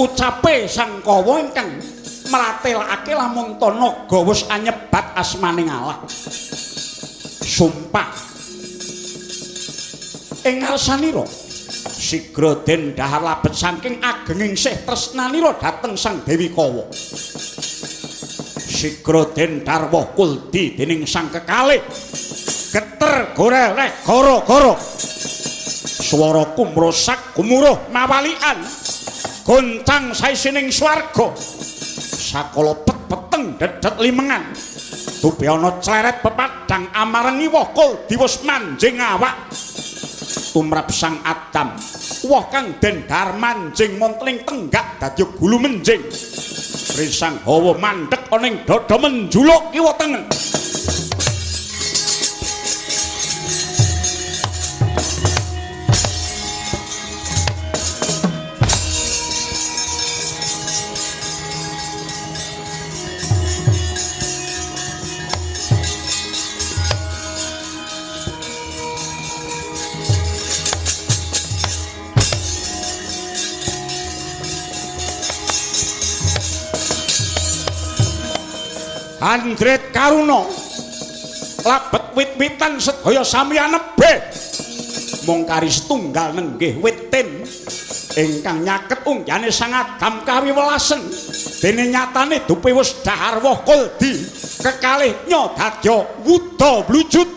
ucape sang kawa ingkang mratelake lamun ta naga wis anyebat asmaning Allah. Sumpah ing ngarsanira sigra den dahar labet saking agenging sih tresnanira dhateng sang Dewi Kawa. Sigra den darwah kuldi dening sang kekalih geter goreleh goro-goro swara kumrosak gumuruh mawalian goncang saisining swarga sakala pet-peteng dedet limengan dupe ana cleret pepadang amarengi woh kuldi wis manjing awak tumrap sang Adam woh kang den dar manjing montling tenggak dadi gulu menjing risang hawa mandhek ana ing dada menjuluk kiwa tengen. Andret Karuna labet wit-witan sedaya samya nebe mung kari setunggal nenggih wit-tin ingkang nyaket unggane sang Adam kawiwelasen dene nyatane dupe wis dahar woh kuldi kekalih nyadadya wuda blujut.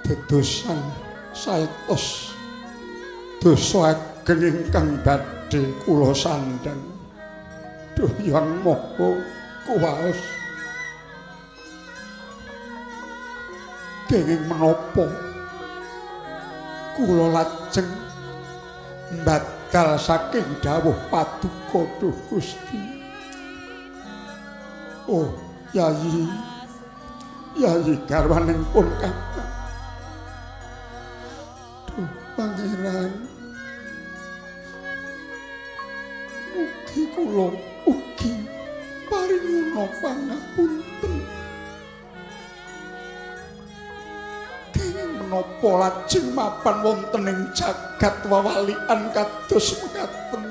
Dedosan saetos dosa ageng ingkang badhe kula sandhang Duh Hyang Maha Kuwaos kenging menapa kula lajeng mbadal saking dawuh paduka Duh Gusti. Oh Yayi garwaning pun kakang Pangeran, mugi kula ugi paringuna pangapunten. Kenging menapa lajeng mapan wonten ing jagat wawalian kados mekaten.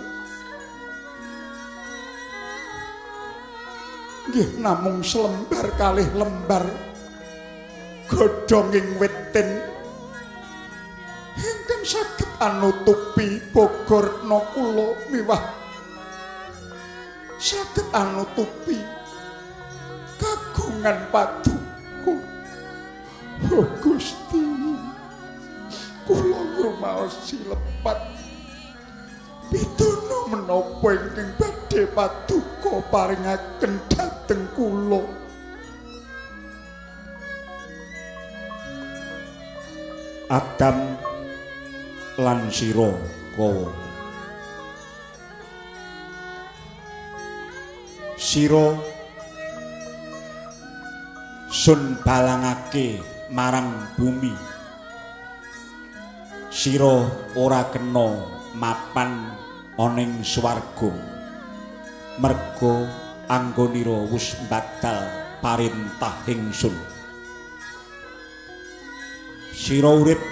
Nggih namung selembar kalih lembar godhonging wit-tin ingkang saged anutupi bogorna kula miwah saged anutupi kagungan paduka. Oh Gusti, kula ngrumaos silepat menapa ingkang badhe paduka paringaken dhateng kula. Adam lan sira Kawa. Sira sun balangake marang bumi. Sira ora kena mapan aning swarga. Merga anggonira wis batal parintah ingsun. Sira urip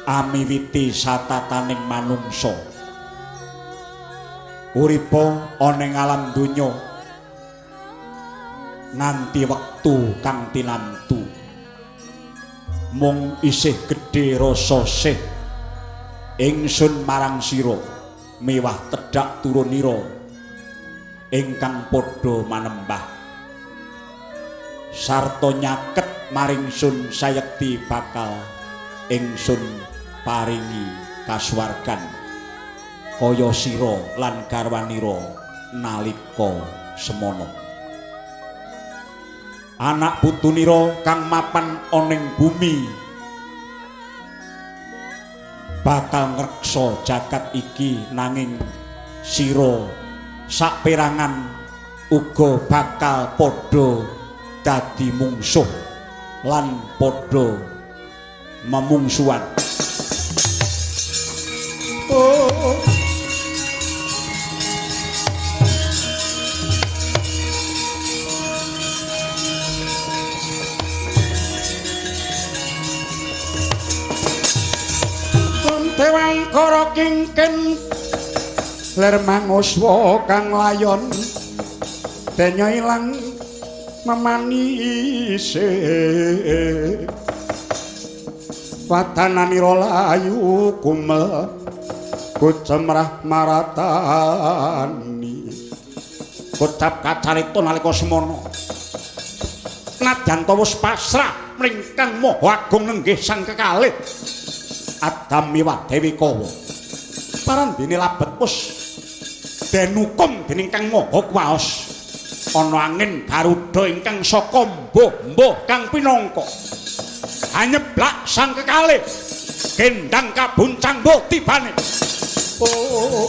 amiwiti satataning manungsa. Uripa ana ing alam donya nganti wektu kang tinamtu. Mung isih gedhe rasa sih ingsun marang sira mewah tedhak turunira ingkang padha manembah. Sarta nyaket maring sun sayekti bakal ingsun paringi kasuwargan kaya sira lan garwanira nalika semana. Anak putunira kang mapan ana ing bumi bakal ngreksa jagat iki, nanging sira saperangan uga bakal padha dadi mungsuh lan padha memungsuhan. Oh. Dewang kara kingken ler manguswa kang layon denya ilang memanise wadananira layu kumel kucemrah maratani kocap kacarita nalika semana nadyan wis pasrah mringkang Maha Agung nenggih sang kekalih Adam miwah Dewi Kawa. Parandene labet wis den hukum dening Kang Maha Kuwaos. Ana angin Garuda ingkang saka mbuh-mbuh kang pinangka. Hanyeblak sang kekalih gendang kabuncang mbuh tibane. Oh.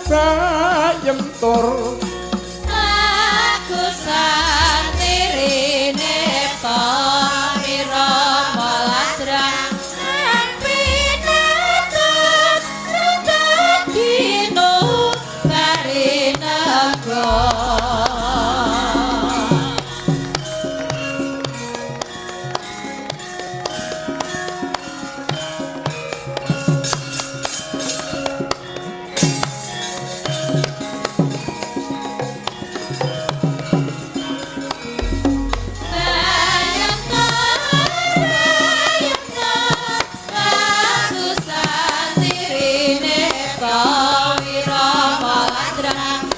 Bayem tur aku santirine pamira maladrang lan pinatut dino barinaga. Pawira maladrang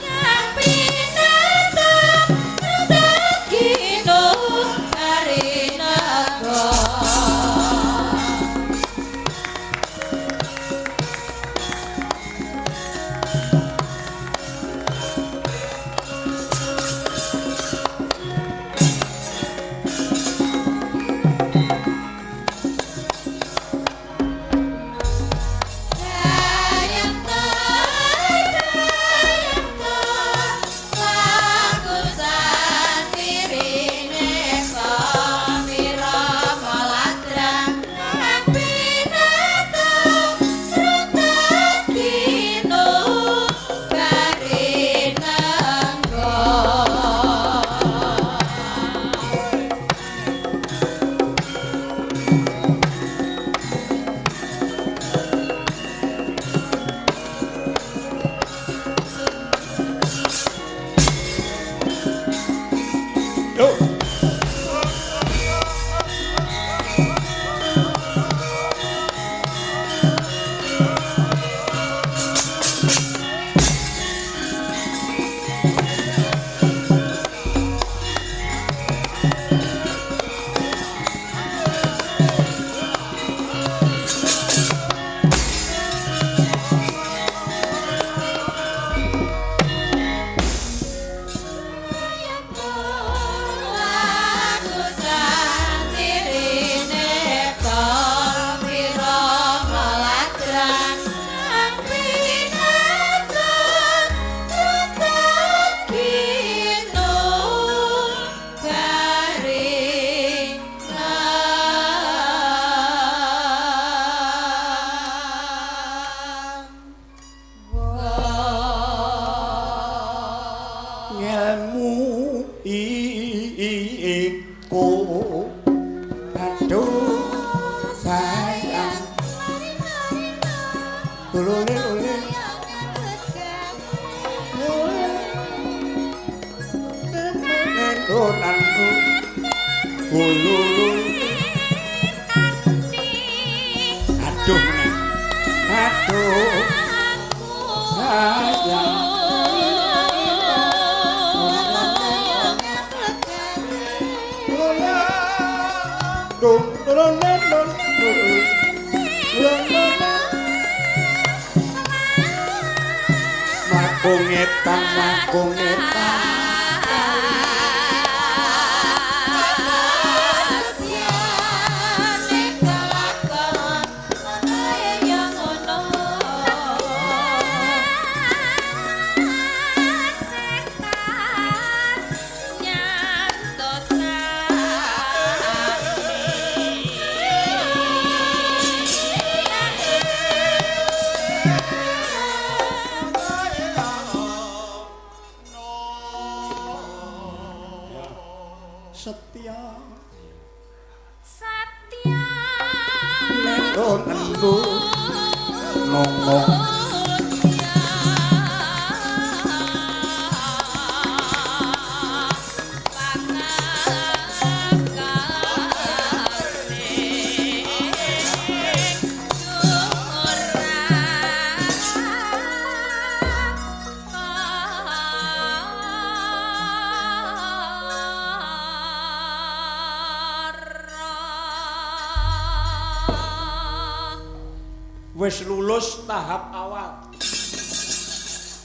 Wis lulus tahap awal.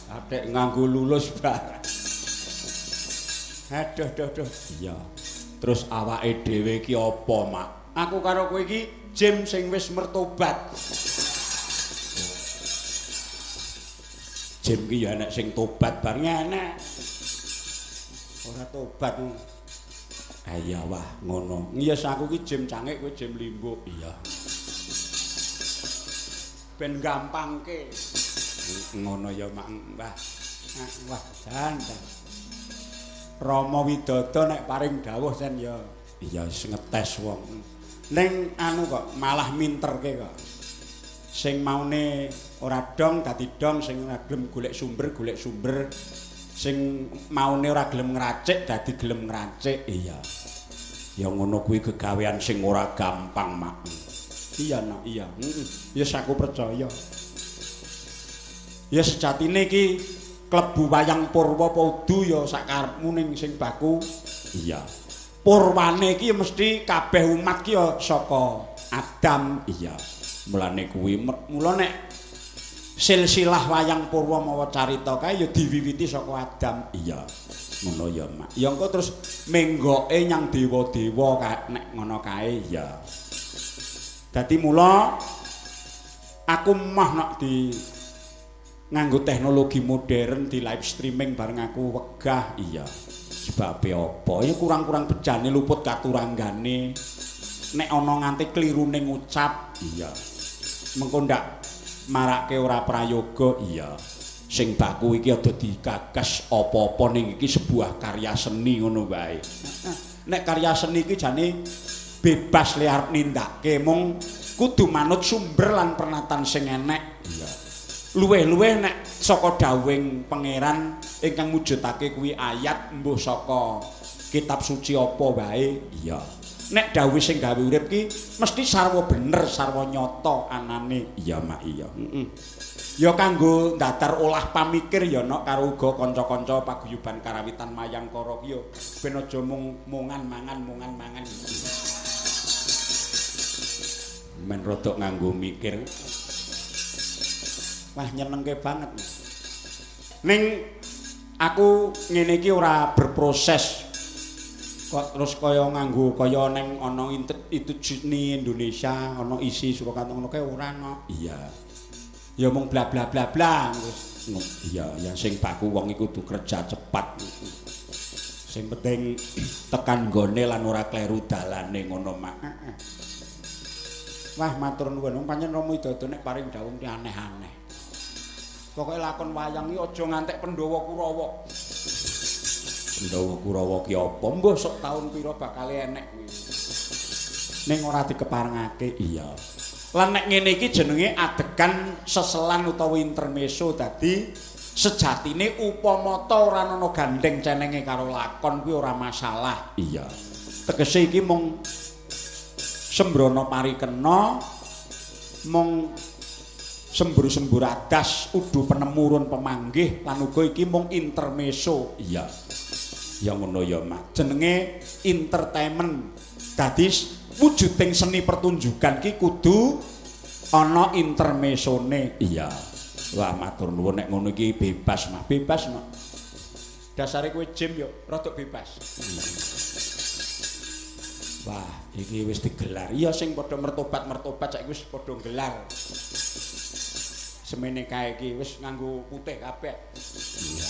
Adek nganggo lulus bareng. Aduh, duh. Iya. Terus awake dhewe iki apa, Mak? Aku karo kowe iki Jim sing wis mertobat. Jim ki ya enek sing tobat bareng enek. Ora tobat. Iya wah, ngono. Ngiyes aku ki Jim cangik, kowe Jim limbuk. Iya. Ben gampangke. Ngono ya Mak Mbah. Wah, jan. Rama Widodo nek paring dawuh sen ya iya wis ngetes wong. Ning anu kok malah minterke kok. Sing maune ora dong dadi dong, sing ora gelem golek sumber. Sing maune ora gelem ngracik dadi gelem ngracik. Iya. Ya ngono kuwi gegawean sing ora gampang, Mak. Iya nak, iya. Yes aku percaya. Ya sejatine iki klebu wayang Purwa Paudu ya sakarepmu ning sing baku. Iya. Purwane iki mesti kabeh umat ki ya saka Adam. Iya. Mulane kuwi mula nek silsilah wayang Purwa mawa carita kae ya diwiwiti saka Adam. Iya. Ngono ya, Mak. Ya engko terus menggoke nyang dewa-dewa nek ngono kae ya. Dadi mula aku mah nak di nganggo teknologi modern di live streaming bareng aku wegah. Iya. Sebabe apa? Ya kurang-kurang bejane luput katuranggane. Nek ana nganti klirune ngucap, iya. Mengko ndak marake ora prayoga, iya. Sing baku iki aja digagas apa-apa ning iki sebuah karya seni ngono wae. Nek karya seni iki jane bebas liar nindake mung kudu manut sumber lan pernatan sing enek. Iya. Luweh-luweh nek saka dawuhing pangeran ingkang mujudake kuwi ayat mbuh saka kitab suci apa wae. Iya. Nek dawuh sing gawe urip ki mesti sarwa bener, sarwa nyata anane. Iya, Mak, iya. Ya kanggo ndatar olah pamikir ya nok karo uga kanca-kanca paguyuban karawitan Mayangkara ki ya ben aja mung mangan. Men rodok nganggo mikir. Wah nyenengke banget. Ning aku ngene iki ora berproses kok terus kaya nganggo kaya ning ana itu Disney Indonesia ana isi Surakarta ngono kae ora no. Iya. Ya mung bla bla bla bla terus iya yang sing baku wong iku kudu kerja cepat. Sing penting tekan nggone lan ora kleru dalane ngono mak. Wah matur nuwun pancen Rama Widodo nek paring dawuh ki aneh-aneh. Pokoke lakon wayang iki aja ngantek Pandhawa Kurawa. Pandhawa Kurawa ki apa? Mbah sok taun pira bakal enek kuwi. Ning ora dikeparengake. Iya. Lan nek ngene iki jenenge adegan seselan utawa intermezzo dadi sejatine upamata ora ana gandeng cenenge karo lakon kuwi ora masalah. Iya. Tegese iki mung sembrono parikena mung sembur-sembur adas udu penemurun pemanggih lan uga iki mung intermezzo. Iya. Ya ngono ya, Mak. Jenenge entertainment. Dadi wujuding seni pertunjukan ki kudu ana intermezzone. Iya. Wah, matur nuwun nek ngono iki bebas, Mak. Bebas, Mak. Dasare kowe jim yo rada bebas. Wah, iki wis digelar. Iya sing padha mertobat saiki wis padha gelar. Semene kae iki wis nganggo putih kabeh. Iya.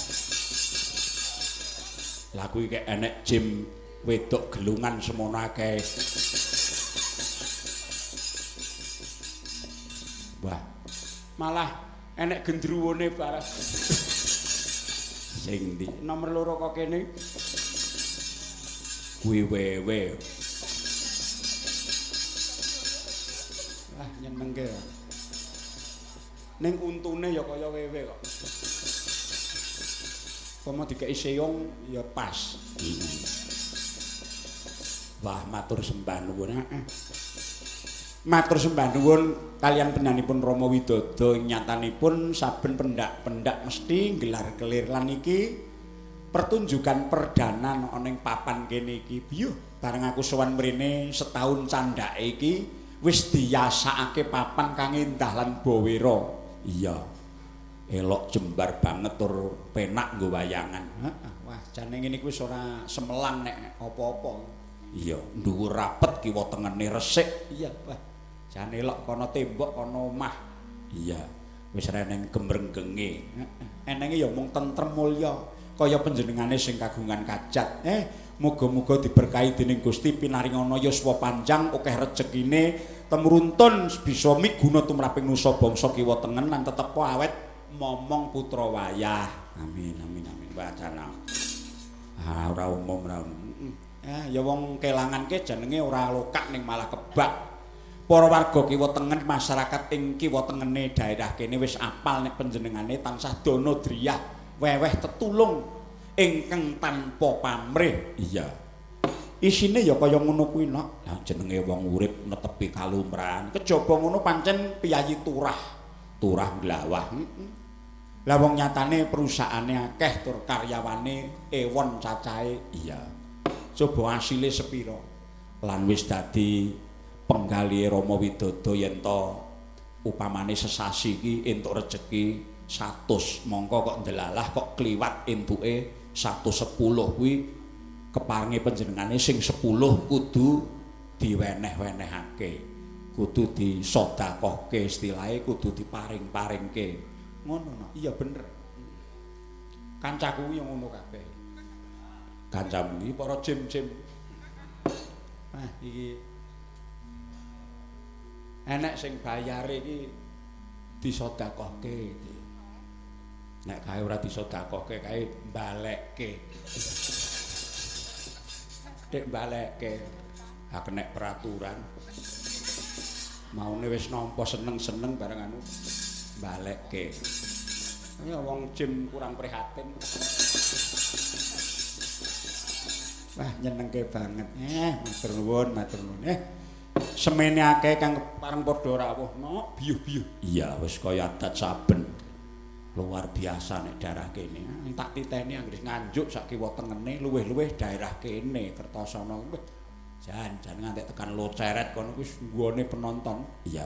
Lah kuwi kek enek jim wedok gelungan semono akeh. Wah, malah enek gendruwone bareng. Sing ndi? Nomor 2 kok kene. Kuwi wewe. Wah, nyenengke. Ning untune ya kaya wewe kok. Pomo dikeki seong ya pas. Wah, matur sembah nuwun. Matur sembah nuwun kaliyan penyanipun Rama Widodo nyatanipun saben pendak-pendak mesti gelar kelir lan iki pertunjukan perdana ana ning papan kene iki. Biyo, bareng aku sowan mrene setahun candhake iki wis diyasakake papan kang endah lan bawira. Iya. Elok jembar banget tur penak nggo wayangan. Wah, jane ngene iki wis ora semelang nek apa-apa. Iya, dhuwur rapet kiwa tengene resik. Iya, wah. Jane elok kono tembok kono omah. Iya, wis reneng gemrenggenge. Enenge ya mung tentrem mulya kaya panjenengane sing kagungan kajat. Muga-muga diberkahi dening Gusti pinaringana yuswa panjang, akeh rejekine, temruntun bisa miguna tumraping nusa bangsa kiwa tengen lan tetep awet momong putra wayah. Amin amin amin wacana. Ora umum ra. Ya wong kelangan ke jenenge ora lokak ning malah kebak. Para warga kiwa tengen masyarakat ing kiwa tengene daerah kene wis apal nek panjenengane tansah dana driyah weweh tetulung ingkang tanpa pamrih. Iya. Isine ya kaya ngono kuwi nok. Lah jenenge wong urip netepi kalumrahan. Kejaba ngono pancen piyayi turah glawah. Lah wong nyatane perusahaane akeh tur karyawane ewon cacahe. Iya. Coba asile sepira. Lan wis dadi penggali Rama Widodo yen to upamane sesasi iki entuk rejeki 100 mongko kok ndelalah kok kliwat entuke 110 kuwi keparinge panjenengane sing 10 kudu diweneh-wenehake, kudu disedekahke istilahe, kudu diparing-paringke. Ngono no. Iya bener. Kancaku yo ngono kabeh. Kancamu iki para jim-jim. Nah, iki enek sing bayare iki disedekahke. Nek kae ora disedekahke kae mbalekke. Dek mbalekke. Ha kenek peraturan. Maune wis nampa seneng-seneng bareng anu mbalekke. Ya wong jim kurang prihatin. Wah nyenengke banget. Matur nuwun, matur nuwun. Semene akeh kang pareng padha rawuh no biyuh-biyuh. Iya wis kaya adat saben. Luar biasa nek daerah kene. Tak titeni anggere Nganjuk sak kiwa tengene luwih-luwih daerah kene Kertosana. Jan ngantek tekan Loceret kono kuwi nggone penonton. Iya.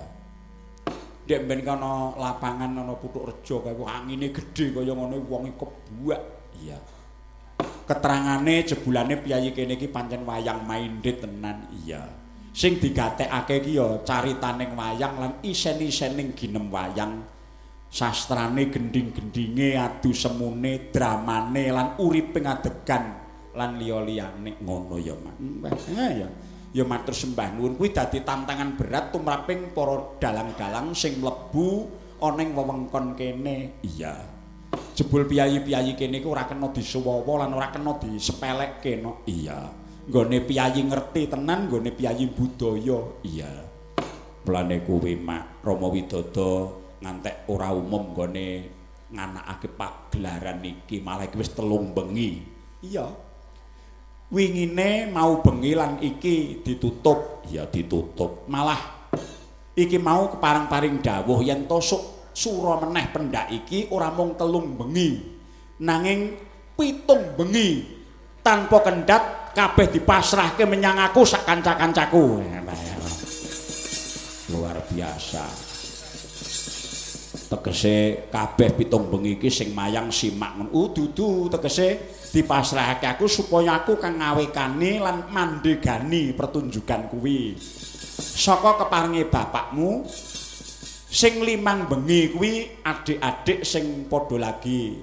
Dek ben kono lapangan ana Puthuk Rejo kae angine gedhe kaya ngono wonge kebuak. Iya. Keterangane jebulane piyayi kene iki pancen wayang maindhit tenan. Iya. Sing digatekake iki ya caritaning wayang lan isen-isening ginem wayang. Sastrane gending-gendinge adu semune dramane lan uriping adegan lan liya-liyane ngono ya Mak. Ya matur sembah nuwun kuwi dadi tantangan berat tumraping para dalang-dalang sing mlebu ana ing wewengkon kene. Iya. Jebul piyayi-piyayi kene iku ora kena disuwawa lan ora kena disepelekke no. Iya. Nggone piyayi ngerti tenan, nggone piyayi budaya. Iya. Mulane kuwi Mak Rama Widodha ngantek ora umum nggone nganakake pagelaran iki malah iki wis 3 bengi. Iya. Wingine mau bengi lan iki ditutup. Ya ditutup. Malah iki mau kepareng-paring dawuh yen to sura meneh pendak iki ora mung 3 bengi nanging 7 bengi tanpa kendhat kabeh dipasrahke menyang aku sak kanca-kancaku. Luar biasa. Tegese kabeh 7 bengi iki sing mayang simak ngono. Dudu tegese dipasrahake aku supaya aku kang ngawekani lan mandhegani pertunjukan kuwi. Saka keparenge bapakmu sing 5 bengi kuwi adik-adik sing padha lagi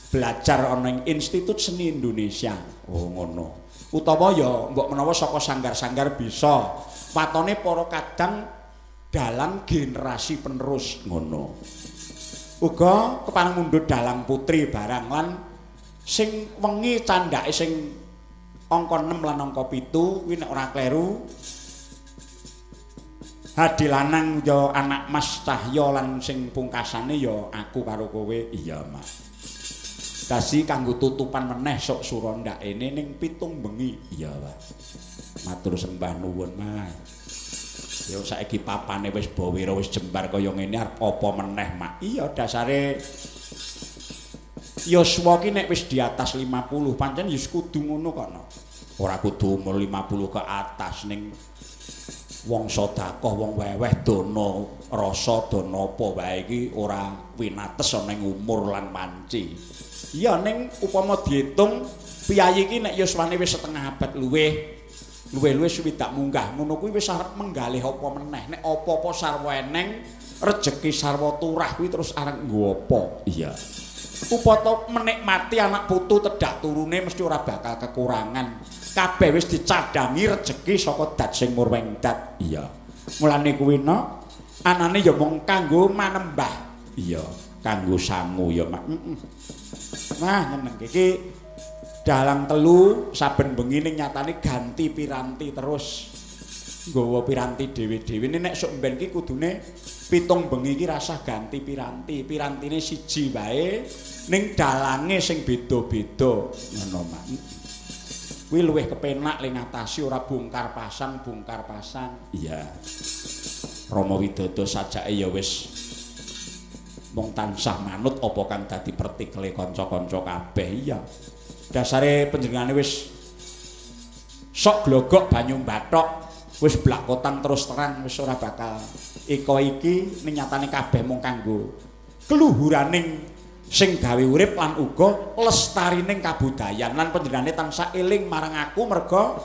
belajar ana ing Institut Seni Indonesia. Oh ngono. Utawa ya mbok menawa saka sanggar-sanggar bisa watone para kadang dalang generasi penerus ngono. Uga kepareng mundhut dalang putri barang lan sing wengi candhake sing angka 6 lan angka 7 kuwi nek ora kleru Hadi lanang ya anak Mas Cahya lan sing pungkasane ya aku karo kowe. Iya Mas. Dasi kanggo tutupan meneh sok sura ndakene ning 7 bengi. Iya Mas. Matur sembah nuwun Mas. Ya saiki papane wis bawira wis jembar kaya ngene arep apa meneh Mak. Iya dasare Yoswa ki nek wis di atas 50 pancen ya kudu ngono kono. Ora kudu umur 50 ke atas ning wong sedekah wong weweh dana rasa dana apa wae iki ora winates ana ing umur lan panci. Iya ning upama diitung piyayi iki nek yuswane wis setengah abad luwih swidak munggah ngono kuwi wis arep menggalih apa meneh nek apa-apa sarwa eneng rejeki sarwa turah kuwi terus arep nggo apa. Iya. Upata menikmati anak putu tedak turune mesti ora bakal kekurangan. Kabeh wis dicadangi rejeki saka dat sing murweng dat. Iya. Mulane kuwi no anane ya mung kanggo manembah. Iya, kanggo sangu ya Mak. Nah, nyeneng iki dalang telu saben bengi ning nyatane ganti piranti terus. Nggawa piranti dhewe-dhewe nek sok mben iki kudune 7 bengi iki rasah ganti piranti. Pirantine siji wae ning dalange sing beda-beda ngono Mak. Kuwi luwih kepenak le ngatasi ora bongkar pasang. Iya. Rama Widodha sajake ya wis mung tansah manut apa kang dadi pertikele kanca-kanca kabeh. Iya. Dasare panjenengane wis sok glogok banyu bathok, wis blakotan terus terang wis ora bakal iki ning nyatane kabeh mung kanggo keluhuraning sing gawe urip lan uga lestarining kabudayan lan panjenengane tansah eling marang aku merga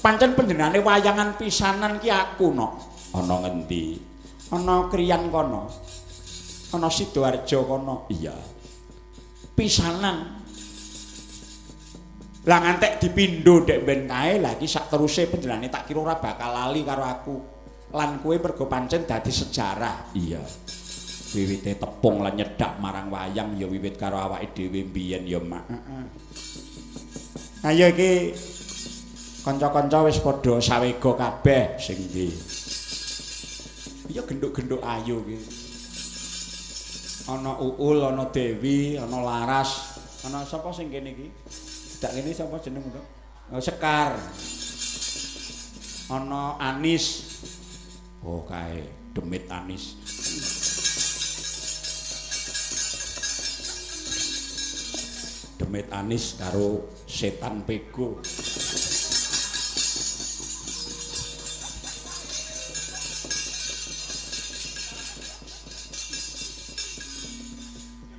pancen panjenengane wayangan pisanan ki aku no. Ana ngendi? Ana Kriyan kono. Ana Sidoarjo kono. Iya. Pisanan. Lah ngantek dipindho ndek ben kae lah iki sak teruse panjenengane tak kira ora bakal lali karo aku. Lan kowe merga pancen dadi sejarah. Iya. Wiwite tepung lan nyedak marang wayang ya wiwit karo awake dhewe mbiyen ya Mak. Ayo iki kanca-kanca wis padha sawega kabeh sing ndi. Iya genduk-genduk ayu iki. Ana Uul, ana Dewi, ana Laras, ana sapa sing kene iki? Dak kene sapa jeneng Nduk? Sekar. Ana Anis. Oh kae Demit Anis. Demit Anis karo Setan Pego.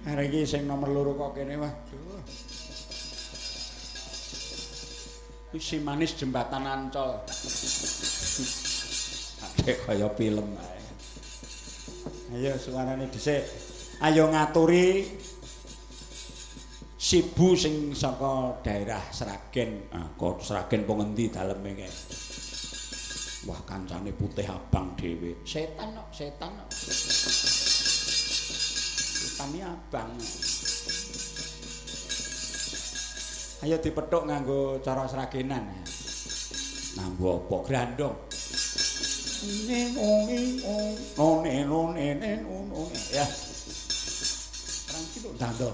Arek iki sing nomor 2 kok kene waduh. Si Manis Jembatan Ancol. Adek kaya film ae. Ayo suarane dhisik. Ayo ngaturi Sibu sing saka daerah Sragen. Kok Sragen po ngendi daleme kae. Wah kancane putih abang dhewe. Setan kok, setan kok. Setane abang. Ayo dipethuk nganggo cara Sragenan. Nambu apa grandong. Ya. Terang kilo dando.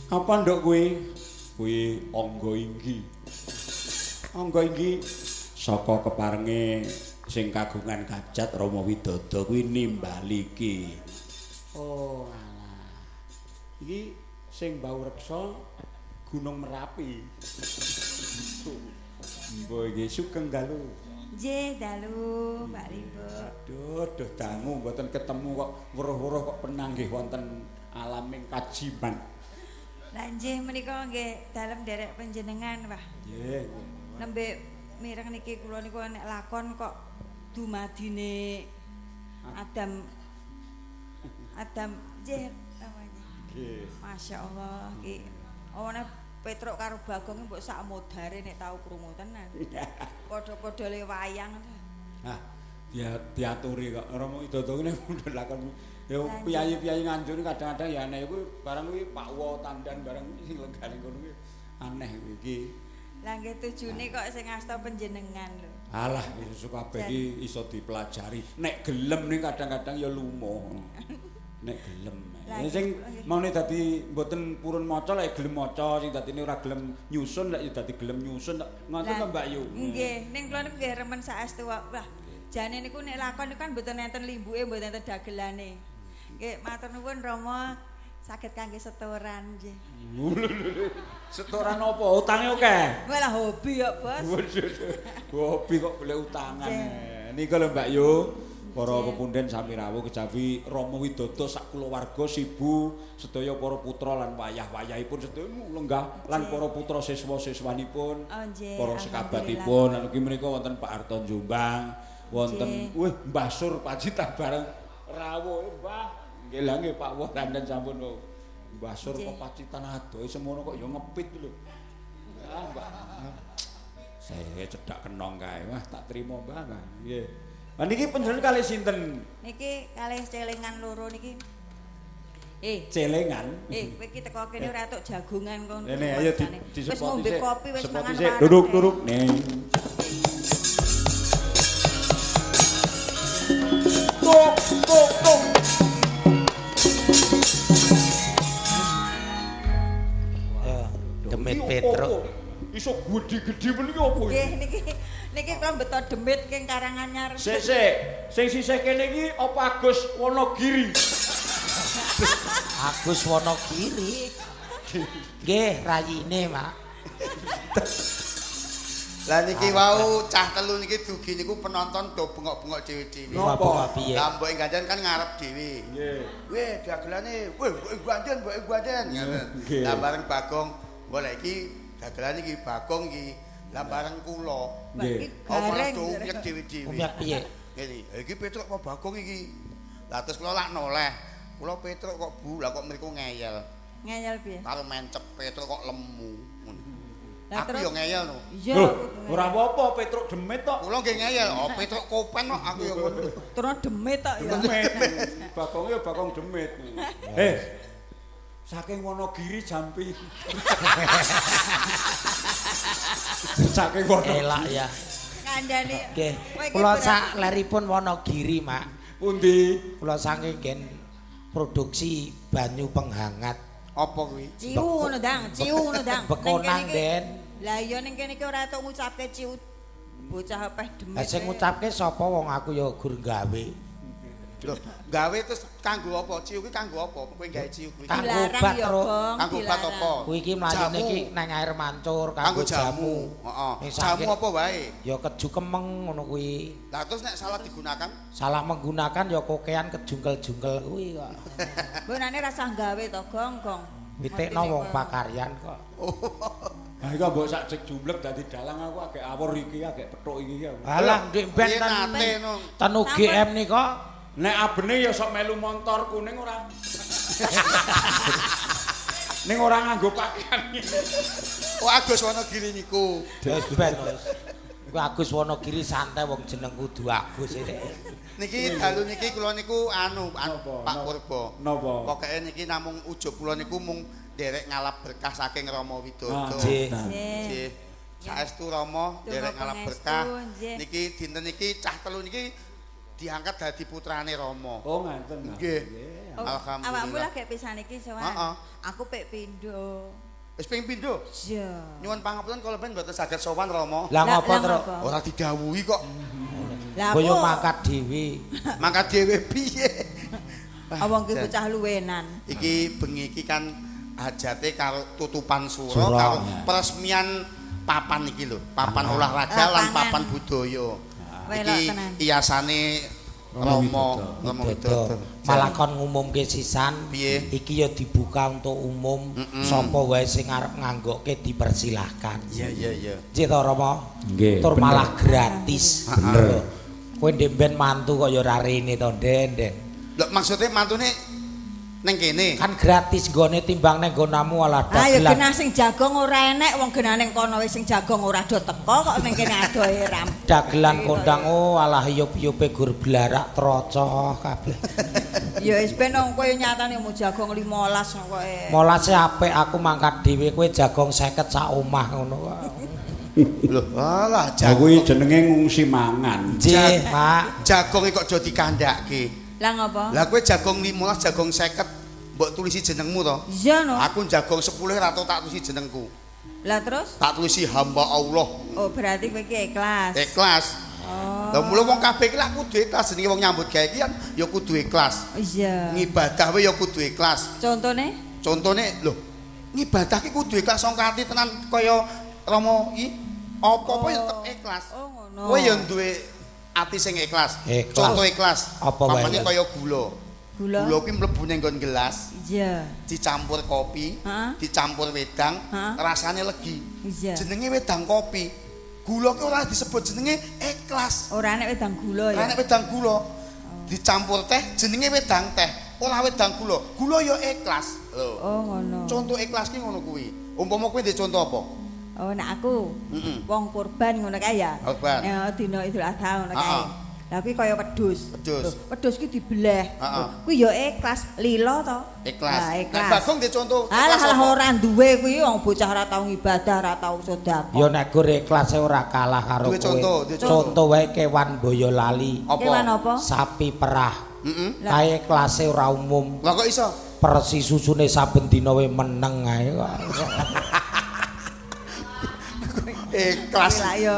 Apa nduk kuwi? Kuwi Angga Inggi. Angga Inggi saka keparenge sing kagungan Kajat Rama Widodo kuwi nimbali iki. Oh alah. Iki sing Mbau Reksa Gunung Merapi. Mbok iki sugeng dalu. Nggih, dalu, Mbak Limbo. Aduh, dangu mboten ketemu kok weruh-weruh kok penanggih wonten alaming kajiman. Lah nggih menika nggih dalem derek panjenengan, Pak. Nggih. Nembe mireng niki kula niku nek lakon kok dumadine Adam nggih namanya. Nggih. Masyaallah iki ana Petruk karo Bagong mbok sak modare nek tau krungu tenan. Padha-padha le wayang. Nah, diaturi kok Rama Widodo ngene mundhut lakon. Ya piyayi-piyayi Nganjuk kadang-kadang ya aneh kuwi barang kuwi Pak Wo Tandan barang sing lenggane ngono kuwi aneh kuwi iki. Lah nggih tujune kok sing asta panjenengan lho. Alah, iso kabeh iki iso dipelajari. Nek gelem ning kadang-kadang ya lumo. Nek gelem. Sing maune dadi mboten purun maca lek gelem maca, sing dadine ora gelem nyusun lek ya dadi gelem nyusun. Ngoten to Mbak Yu. Nggih, ning kula niku nggih remen saestu. Wah, jane niku nek lakon niku kan mboten enten limbuke, mboten enten dagelane. Nggih, matur nuwun Rama saged kangge setoran nggih. Setoran apa? Utange akeh. Walah hobi ya, Bos. Hobi kok golek utangan. Nika lho Mbak Yu. Para pepunden sami rawuh kejawi Rama Widodo sak kulawarga sibu sedaya para putra lan wayah-wayahipun sedaya lenggah lan para putra siswa-siswanipun para sekabatipun lan ugi menika wonten Pak Harto Jombang wonten Mbah Sur Pacitan bareng rawuh Mbah nggih lha nggih Pak Woh dandan sampun Mbah Sur Pacitan adoh semono kok ya ngepit lho ah Mbah saya cedak kenong kae wah tak trimo Mbah nggih. Lah niki panjenengan kalih sinten? Niki kalih celengan loro niki. Celengan. Kowe iki teko kene ora entuk jagongan kono. Nene ayo disepot wis ngombe kopi wis mangan. Duduk. Ning. Petruk. Iso gedhi-gedhi meniki opo? Nggih niki kula beto demit king Karanganyar. Sik. Sing sisih kene iki apa Agus Wonogiri? Agus Wonogiri. Nggih, rayine, Mak. Lah niki wau cah telu niki dugi niku penonton do bengok-bengok dhewe-dhewe. Napa piye? Lah mbok ganjen kan ngarep dhewe. Nggih. Weh, dagelane, weh mbok ganjen. Nggih. Lah bareng Bagong, golek iki dagelane iki Bagong iki. Lah bareng kula. Nggih. Gareng. Umyak dhewe-dhewe. Umyak piye? Ngene, iki Petruk apa Bagong iki? Lah terus kula lak noleh. Kula Petruk kok Bu, lah kok mriku ngeyel. Ngeyel piye? Karo mencep Petruk kok lemu. Lah Aku terus yo ngeyel no. iya Loh, aku ngeyel. ora apa-apa Petruk demit tok. Kula nggih ngeyel, oh Petruk kopen kok aku yo ngono. Terus demit tok ya. Demit. Bagong ya Bagong demit. Saking Wonogiri jampi. Saking Wonogiri. Elak ya. Kandhani. Nggih. Kowe iki Kula berat- sak leripun Wonogiri, Mak. Pundi? Kula saking gen produksi banyu penghangat. Apa kuwi? Ciu ngono dang, ciu ngono dang. Bekonang, Ning kene iki- Den. Lah iya ning kene iki ora tok ngucapke ciu. Bocah peh demit. Lah sing ngucapke sapa wong aku ya gur gawe. Lho, gawe terus kanggo apa? Ciu kuwi kanggo apa? Kowe gawe ciu kuwi. Kanggo Dilarang obat, ya, Tru. Bong. Kanggo obat dilarang. apa? Kuwi iki mlayune Jamu. iki nang air mancur Kanggo kanggo jamu. Heeh. Ning Jamu saking- apa wae? Ya keju kemeng ngono kuwi. Lah terus nek salah digunakan, Salah menggunakan ya kokean kejungkel-jungkel kuwi kok. Bonane rasah gawe to, Gong. Witekno wong pakaryan kok. Nah iki mbok sak cek jumlek dadi dalang aku agek awur iki agek pethuk iki ya. Alah ndek ben piye nate no. ten UGM nika Nek abene ya sok melu montor kuning ora. Ning ora nganggo pakaian iki. Oh Agus Wonogiri niku. wis ben wis. Iku Agus Wonogiri santai wong jeneng kudu Agus iki. Niki dalu niki kula niku Napa? Pak Purba. Napa? Pokoke niki namung ujug kula niku mung derek ngalap berkah saking Rama Widodo. Nggih. Nggih. Saestu Rama derek ngalap berkah. nggih. Niki dinten niki cah telu niki diangkat dadi putrane Rama. Oh ngaten. Nggih. Oh, Alhamdulillah. awakmu lah kayak pisan iki sowan. Heeh. Aku pek pindho. Wis ping pindho. Iya. Nyuwun pangapunten kula ben mboten saged sowan Rama. Lah ngopo, lah Tru? ngopo? Ora didhawuhi kok. Lah Boyo aku mangkat dhewe. Mangkat dhewe piye? awang ki bocah luwenan. Iki bengi iki kan hajate karo tutupan Sura, sura karo ya. peresmian papan iki lho, papan Ah. olahraga lan Lapangan. papan budaya. Welok Iki tenan. iyasane Rama Beda. Widodo. Malah kon ngumumke sisan, Piye? iki ya dibuka untuk umum. Sapa wae sing arep nganggokke dipersilahkan. Iya. Cita Rama. Nggih, Tur bener. malah gratis. Bener. Kowe ndek ben mantu kok ya ora rene to, Den. Lho maksudnya mantune ning kene. Kan gratis gone timbang ning gonamu alah Ayo dagelan. genah sing jagong ora enek wong genane kono wis sing jagong ora do teko kok ning kene adohe ram. Dagelan kondang oh alah iyup-iyupe gur blarak trocoh kabeh. Ya wis ben wong kowe nyatane mau jagong 15 kowe. Molase apik aku mangkat dhewe kowe jagong 50 sak omah ngono kok. Lho, alah Ya kuwi jenenge ngungsi mangan. Nggih, Pak. jagong kok aja dikandhake. Lah ngopo? Lah kowe jagong 15, jagong 50 mbok tulisi jenengmu to. Iya no. Aku jagong 10 ra tau tak tulisi jenengku. Lah terus? Tak tulisi hamba Allah. Oh berarti kowe iki ikhlas. Ikhlas. Oh. Lah mula wong kabeh iki lak kudu ikhlas jenenge wong nyambut gawe iki kan ya kudu ikhlas. Iya. Ngibadah wae ya kudu ikhlas. Contone? Contone lho, ngibadah ki kudu ikhlas song ati tenan kaya Rama iki apa-apa ya tetep ikhlas. Oh ngono. Kowe ya duwe ati sing ikhlas. Ikhlas. Contoh ikhlas. Apa wae? Pampane kaya gula. Gula. Gula kuwi mlebu ning nggon gelas, Iya. dicampur kopi, Heeh. dicampur wedang, Heeh. rasane legi. Iya. Jenenge wedang kopi. Gula ki ora disebut jenenge ikhlas. Ora enek wedang gula ya. Ora nek wedang gula. Dicampur teh jenenge wedang teh. Ora wedang gula. Gula ya ikhlas. Lho. Oh ngono. Contoh ikhlas ki ngono kuwi. Umpama kowe ndek contoh apa? Oh nek aku Heeh. wong kurban ngono kae ya. Kurban. Ya dina Idul Adha ngono kae. Heeh. Lah kuwi kaya wedhus. Wedhus. Loh, wedhus ki dibleh. Heeh. Kuwi ya ikhlas, lila to. Ikhlas. Nah, Nek ikhlas. Bagong ndek contoh Alah ikhlas apa? ora duwe kuwi wong bocah ora tau ngibadah, ora tau sedekah. Ya nek gur ikhlase ora kalah karo Duwe kowe. contoh, duwe contoh. Contoh wae kewan Boyolali, Apa? Kewan apa? sapi perah. Heeh. Kae ikhlase ora umum. Lah kok iso? Persi susune saben dina we meneng ae kok. Ikhlas. Lah yo.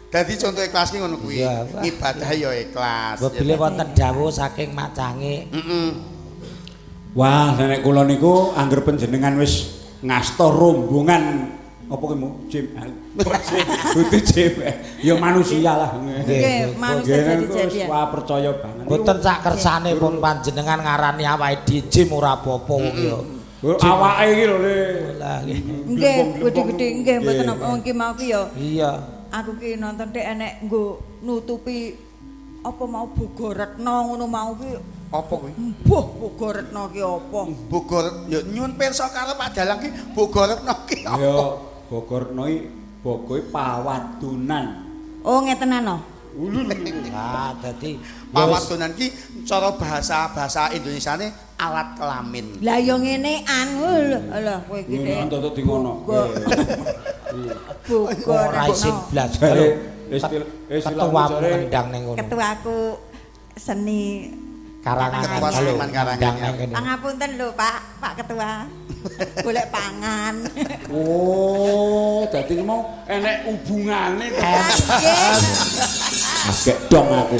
Dadi contoh ikhlas ki ngono kuwi. Iya, Pak. Ibadah ya ikhlas. Bile wonten dawuh saking Macangi. Wah, nenek kula niku angger panjenengan wis ngasta rombongan apa ki mu? Jim. Dudu Jim. Ya manusia lah. Nggih, manusia jadi-jadian. Wah, percaya banget. Mboten sak kersane pun panjenengan ngarani awake dhewe Jim ora apa-apa wong ya. Awake iki lho Le. Lah nggih. Nggih, gede-gede nggih mboten apa wong ki mau ki ya. Iya. Aku ki nonton dek enek nggo nutupi apa mau Bogoretno ngono mau ki. Apa kuwi? Mbuh Bogoretno ki apa? Bogor ya nyuwun pirsa karo Pak Dalang ki Bogoretno ki apa? Ya Bogorno iki bogoe pawadunan. Oh ngetenan no. Ah, dadi Pawadonan ki cara bahasa Indonesiane alat kelamin. Lah yo ngene anu lho. Alah kowe iki Ngono dek. entuk di ngono. ora isin Bogoretno. blas. Jare Ketuamu ngendang ning ngono. Ketuaku seni Karangan Ketua Seniman Karanganyar. Pangapunten lho Pak Ketua. Golek pangan. Oh, dadi mau enek hubungane to. Nggih. Agek dong aku.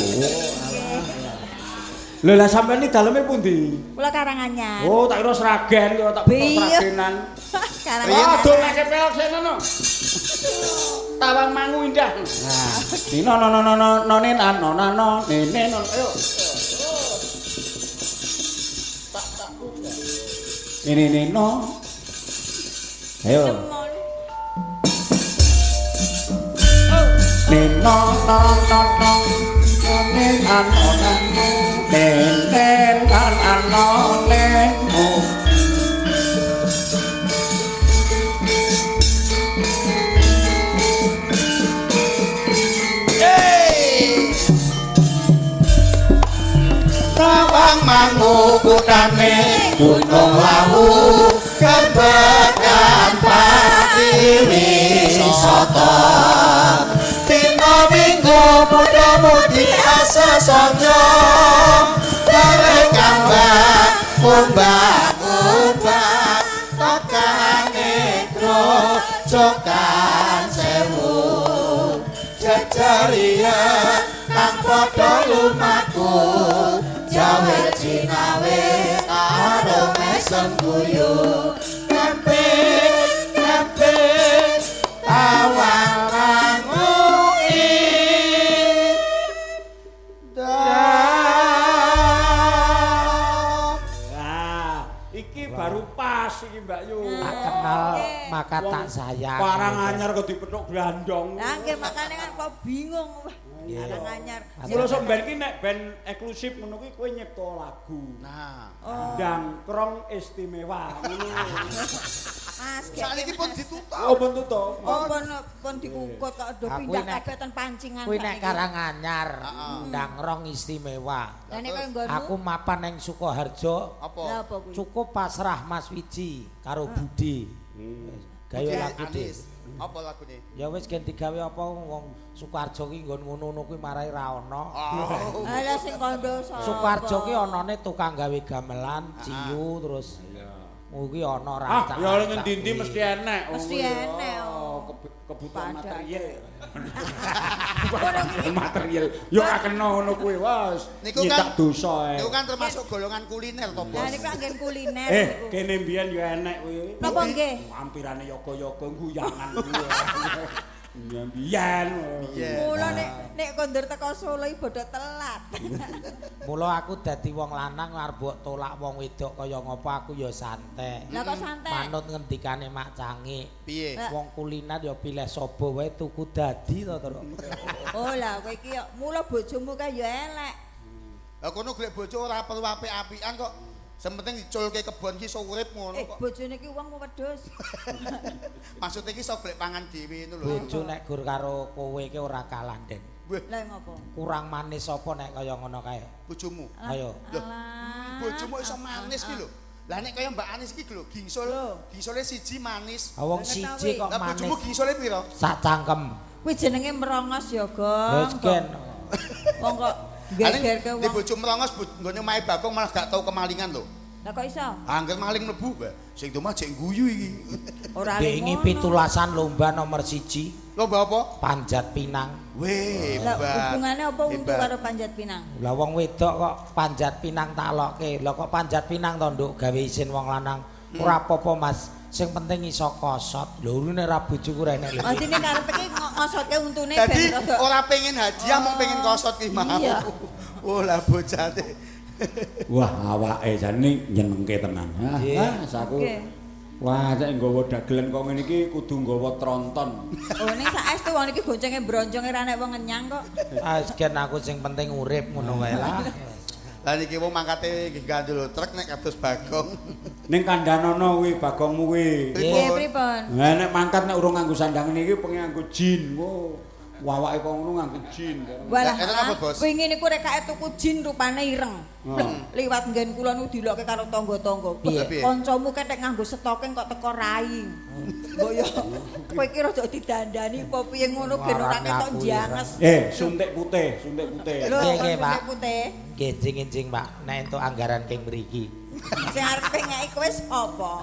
Lho lah sampean iki daleme pundi? Kula Karanganyar. Oh, tak kira Sragen, kira tak kira Iya. Sragenan. Karanganyar. Waduh, nek pelok sik ngono. Tawang Mangu Indah. Nah, dino no nene no. Ayo. Ini no. Ayo. Nino no nene neno. Rawang Mangu kutane Gunung Lawu kebekan pati wisata dina Minggu muda-mudi asa sonjo bareng umbak tokane grojokan sewu jejeria nang padha lumaku jawe cinawe karo mesem guyu nempe tawarangu Nah, iki baru pas iki Mbak Yu. Tak kenal maka tak sayang. Karanganyar kok dipethuk glandong. Lah nggih makane kan kok bingung. Karanganyar. Mula sok ben iki nek ben eksklusif ngono kuwi kowe nyipta lagu. nah Ndang krong istimewa ngono. Mas saiki pun ditutup Oh pun tutup. pun diukut kok do Aku pindah nek- kabeh ten pancingan. Kuwi nek saiki. Karanganyar ndang rong istimewa. Lah nek kowe nggonmu. Aku mapan ning Sukoharjo apa Lah apa kuwi? cukup pasrah Mas Wiji karo Budi. Gawe lagu Anis. dhewe. Apa lagune? Ya wis ganti gawe apa wong Sukoharjo ki nggon ngono-ngono kuwi marai ra ono. Oh. Alah sing kandha sapa? Sukoharjo ki onone tukang gawe gamelan, ciyu terus. Kuwi ono Ah, rancak. ya ning ndi-ndi mesti enek. Mesti enek, oh. Kebutuhan Pada material. Ngono kuwi. Material. Yo ora kena ngono kuwi, wes. Niku Nyetak kan dosa ae. niku kan termasuk golongan kuliner to, Lah Bos. niku anggen kuliner Eh, niku. kene mbiyen yo enek kuwi. Napa nggih? Hampirane yoga-yoga guyangan kuwi. Ya mbiyen. Iya. Mula nek kondur teko Solo iki bodho telat. Mula aku dadi wong lanang arep mbok tolak wong wedok kaya ngopo aku ya santai. Lah kok santai? Manut ngendikane Mak Cangi. Piye? Wong kuliner ya pilih sapa wae tuku dadi to, Tru. Oh lah kowe iki ya mula bojomu kae ya elek. Lah kono golek bojo ora perlu apik-apikan kok. Sementing diculke kebon ki iso urip ngono kok. Bojone iki wong wedhus. Maksudnya ki iso golek pangan dhewe ngono lho. Bojo nek gur karo kowe iki ora kalah, Den. Weh, Lah ngopo? Kurang manis apa nek kaya ngono kae? bojomu. Ayo. Loh, Alah. bojomu iso manis ki lho. Lah nek kaya Mbak Anis iki lho, gingsul. Gingsule siji manis. Wong siji kok Lah manis. bojomu gingsule piro? Sak cangkem. Kuwi jenenge merongos ya, Lho Gong. ken. Wong kok geger-ke Di wong. bojo merongos nggone Mae Bagong malah gak tau kemalingan lho. Lah kok iso? Angger maling mlebu, Mbak. Sing domah jek guyu iki. Ora Ini ngono. pitulasan lomba nomor 1 Lomba apa? panjat pinang. Weh, Lah hebat. hubungannya apa untuk Hebat. karo panjat pinang? Lah wong wedok kok panjat pinang tak lokke. Lah kok panjat pinang to nduk gawe isin wong lanang. Ora apa-apa Mas. Sing penting iso kosot. Lho urune ra bojoku ra enek lho. Oh dene karepe ki ngosotke untune Dadi ben rada ora pengen hadiah mung pengen kosot ki mau. Iya. Oh lah bocah teh. Wah, awake jane nyenengke tenan. Nggih. Saku. Oke. Wah, cek nggawa dagelan kok ngene iki kudu nggawa tronton. Oh ning saestu wong iki boncenge bronconge ra nek wong ngenyang kok. Ah sekian aku sing penting urip ngono wae lah. Lah niki wong mangkate nggih gandul truk nek kados Bagong. Ning kandhanono kuwi bagongmu kuwi. Nggih pripun? Lah nek mangkat nek urung nganggo sandhangan iki pengen nganggo jin. Wawake kok ngono nganggo jin. Walah, Enak apa, Bos? wingi niku rek kae tuku jin rupane ireng. Liwat nggen kula nu dilokke karo tangga-tangga. Piye? Kancamu ketek nganggo stocking kok teko rai. Mbok yo kowe iki rada didandani apa piye ngono ben ora ketok janges. Suntik putih, suntik putih. Lho, Nggih, Pak. putih. Nggih enjing-enjing Pak. Nek entuk anggaran keng mriki. Sing arep ngeki kowe sapa?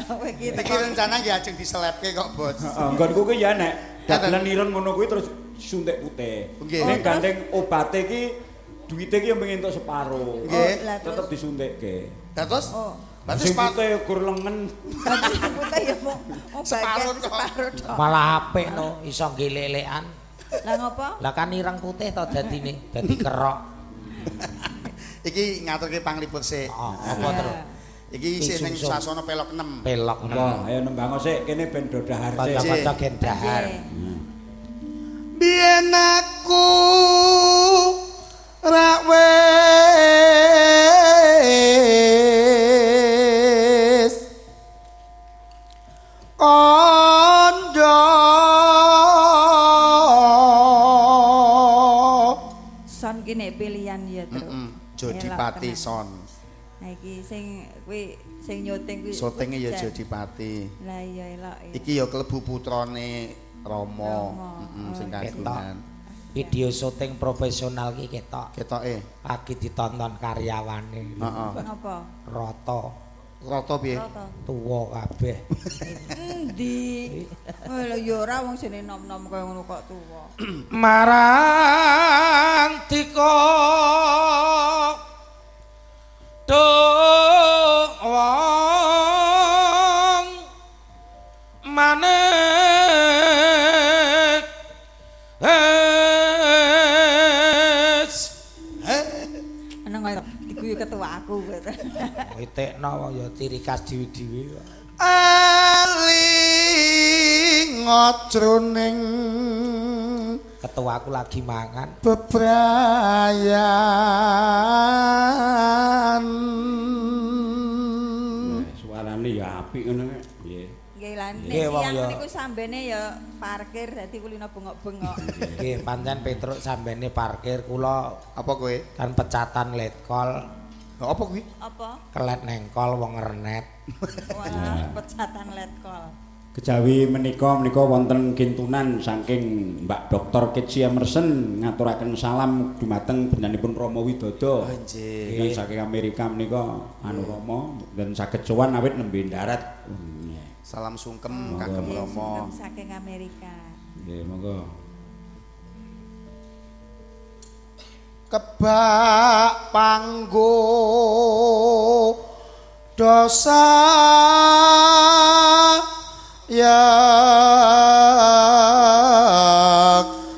Kowe iki Niki rencana nggih ajeng diselepke kok, Bos. Heeh, nggonku ki ya nek dagelan ireng ngono kuwi terus suntik putih. Nggih. Ning gandeng obate ki duwite ki yo pengen entuk separo. Nggih. Lah Tetep terus disuntikke. Terus? oh. Berarti Sing sepatu putih ukur lengen. Putih ya mau Separuh kok. separuh tok. Malah apik no iso ngelelekan. Lah ngopo? Lah kan ireng putih to dadine, dadi kerok. iki ngaturke panglipur sik. Oh, apa terus? Iki isih ning Sungsung. sasana pelok 6. Pelok Apa? Ayo nembang sik kene ben do dahar sik. kanca-kanca gen dahar. Biyen aku rak wis kandha Son ki nek pilihan ya, Tru. Jodipati Elok tenan. Son. Nah iki sing kuwi sing nyuting kuwi. Syutinge ya Jan. Jodipati. Lah iya elok ya. Iki ya klebu putrane Rama, Rama. sing Ketok. kagungan. Video syuting profesional ki ketok. Ketoke. Lagi ditonton karyawane. Heeh. Napa? Rata, Rata piye? Rata. tuwa kabeh. Endi? Oh lho ya ora wong sene nom-nom kaya ngono kok tuwa. Marang tika tung wong maneh Ana kaya diguyu ketua aku kowe. witekno wong ya ciri khas dhewe-dhewe kok. Ali ngojroning Ketuaku lagi mangan. bebrayan. Suarane ya apik ngono nek. Nggih. Nggih lan nek Nggih, wong siang ya. niku sambene ya parkir dadi kulino bengok-bengok. Nggih, pancen Petruk sambene parkir kula Apa kowe? kan pecatan letkol, Apa kuwi? Apa? kelet nengkol wong renet. Wah, pecatan letkol. Kejawi menika wonten kintunan saking Mbak Dr. Kitsi Emerson ngaturaken salam dumateng bendanipun Rama Widodo. Anjir. Yang saking Amerika menika anu Rama dan saged sowan awit nembe darat. Salam sungkem kagem Nggih, Rama. sugeng saking Amerika. Nggih, monggo. Kebak panggo dosa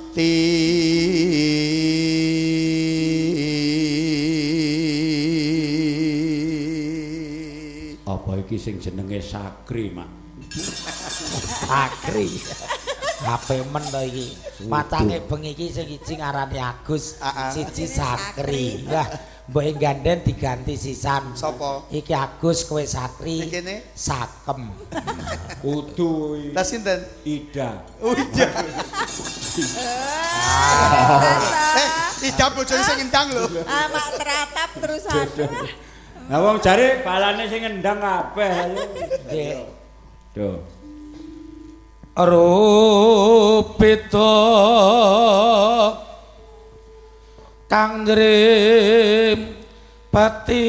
yakti Apa iki sing jenenge Sakri, Mak? Sakri. HP men to iki. Macange bengi iki sing siji ngarani Agus, siji Sakri. Lah, mbok ganden diganti sisan. Sopo? Iki Agus kowe Sakri. Iki kene? Sakem. Kudu Lah sinten? Ida. Oh iya. Ida bojone sing ngendang lho. Ah, mak teratap terusan. Lah wong jare balane sing ngendang kabeh. Nggih. Duh. Rupita kang njrim pati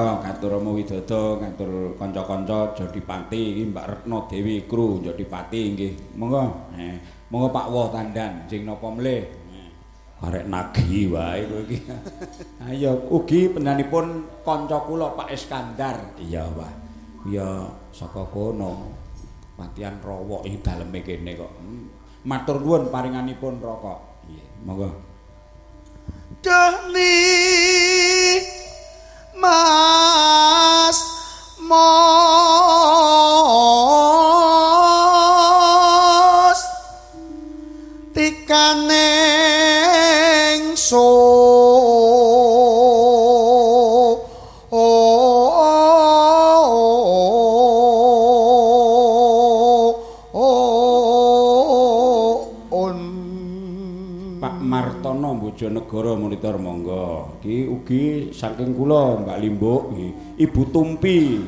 Monggo katur Rama Widodo, katur kanca-kanca Jodipati iki Mbak Retno Dewi Kru Jodipati nggih. Monggo. Monggo Pak Woh Tandan sing napa mleh. Arek nagih wae kowe iki. Ayo ugi pendanipun kanca kula Pak Iskandar. Iya, Pak. Ya saka kono. Patian Rawa ing daleme kene kok. Matur nuwun paringanipun rokok. Nggih, monggo. Dahni Mas Mos tikaning Bojonegoro monitor monggo. Iki ugi saking kula Mbak Limbuk nggih. Ibu Tumpi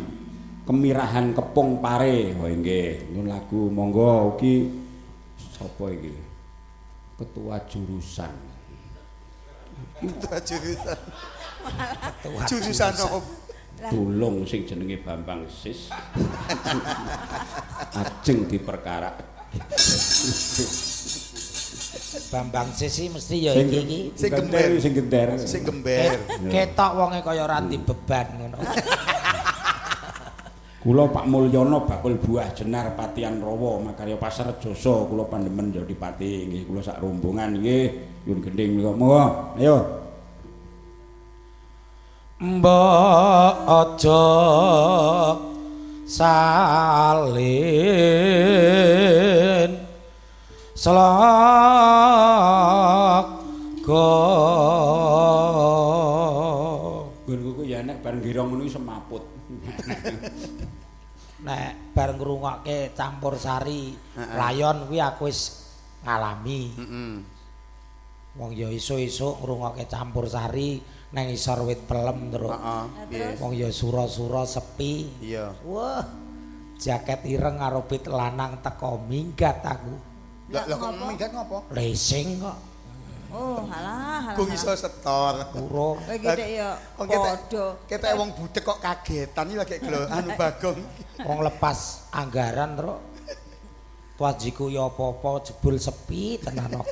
Kemirahan Kepung Pare. Oh nggih, nyun lagu monggo ugi sapa iki? Ketua jurusan. Ketua jurusan. Jurusan opo? Tulung sing jenenge Bambang Sis. Ajeng diperkara. Bambang Sisi mesti ya iki. Sing gember, sing gender. Sing gember. Ketok wonge kaya ora beban ngono. Kula Pak Mulyono bakul buah jenar Patian Rawa makarya Pasar Joso kula pandemen Jodipati nggih kula sak rombongan nggih nyuwun gending menika monggo ayo Mbok aja salin selaka nggonku ya nek bareng girong ngono semaput nek bareng ngrungokke campur sari layon kuwi aku wis ngalami. Wong ya esuk-esuk ngrungokke campur sari nang isor wit pelem terus. Wong ya sura-sura sepi. Iya. Wah. Jaket ireng karo pit lanang teko minggat aku. Lah kok minggat ngopo? Racing kok. Oh, halah. Kok iso setor. Urung. Iki dek ya padha. Ketek wong budek kok kagetan iki lagi gelo anu Bagong. Wong lepas anggaran terus. Wajiku ya apa-apa jebul sepi tenan kok.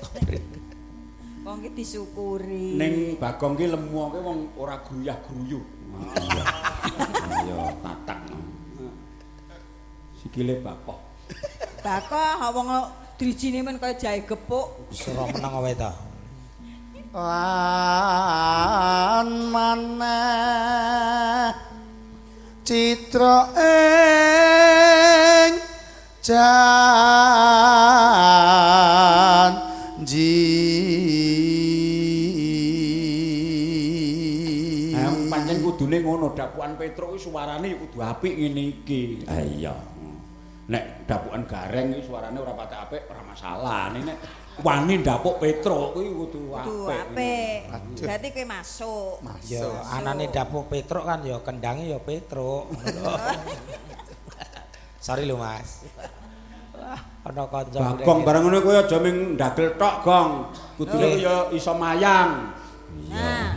Wong iki disyukuri. ning Bagong ki lemuke wong ora gruyah-gruyu. Iya. Ayo tatak. Sikile bakoh. Bakoh wong drijine men kaya jahe gepuk. Sira meneng wae ta. Lan maneh citra ing janji Pancen kudune ngono dapukan Petro kuwi suarane kudu apik ngene iki. Ha iya. Nek dapukan Gareng iki suarane ora patek apik ora masalah. Nek wani dapuk Petro kuwi kudu apik. Berarti kowe masuk. Ya anane dapuk Petruk kan ya kendange ya Petruk. Sorry lho Mas. Wah, ana kanca. Bagong bareng ngono kowe aja ming ndagel tok, Gong. Kudune ya iso mayang. Nah.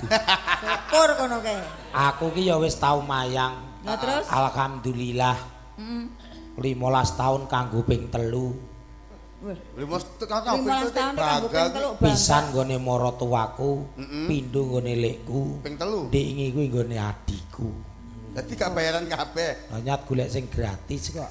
Syukur kono kae. Aku ki ya wis tau mayang. Nah terus? Alhamdulillah. 15 tahun kanggo ping 3. 15 tahun kanggo ping 3 pisan nggone maratuwaku, pindho nggone lekku. Ping 3. Ndingi kuwi nggone adikku. Dadi gak bayaran kabeh. Nyat golek sing gratis kok.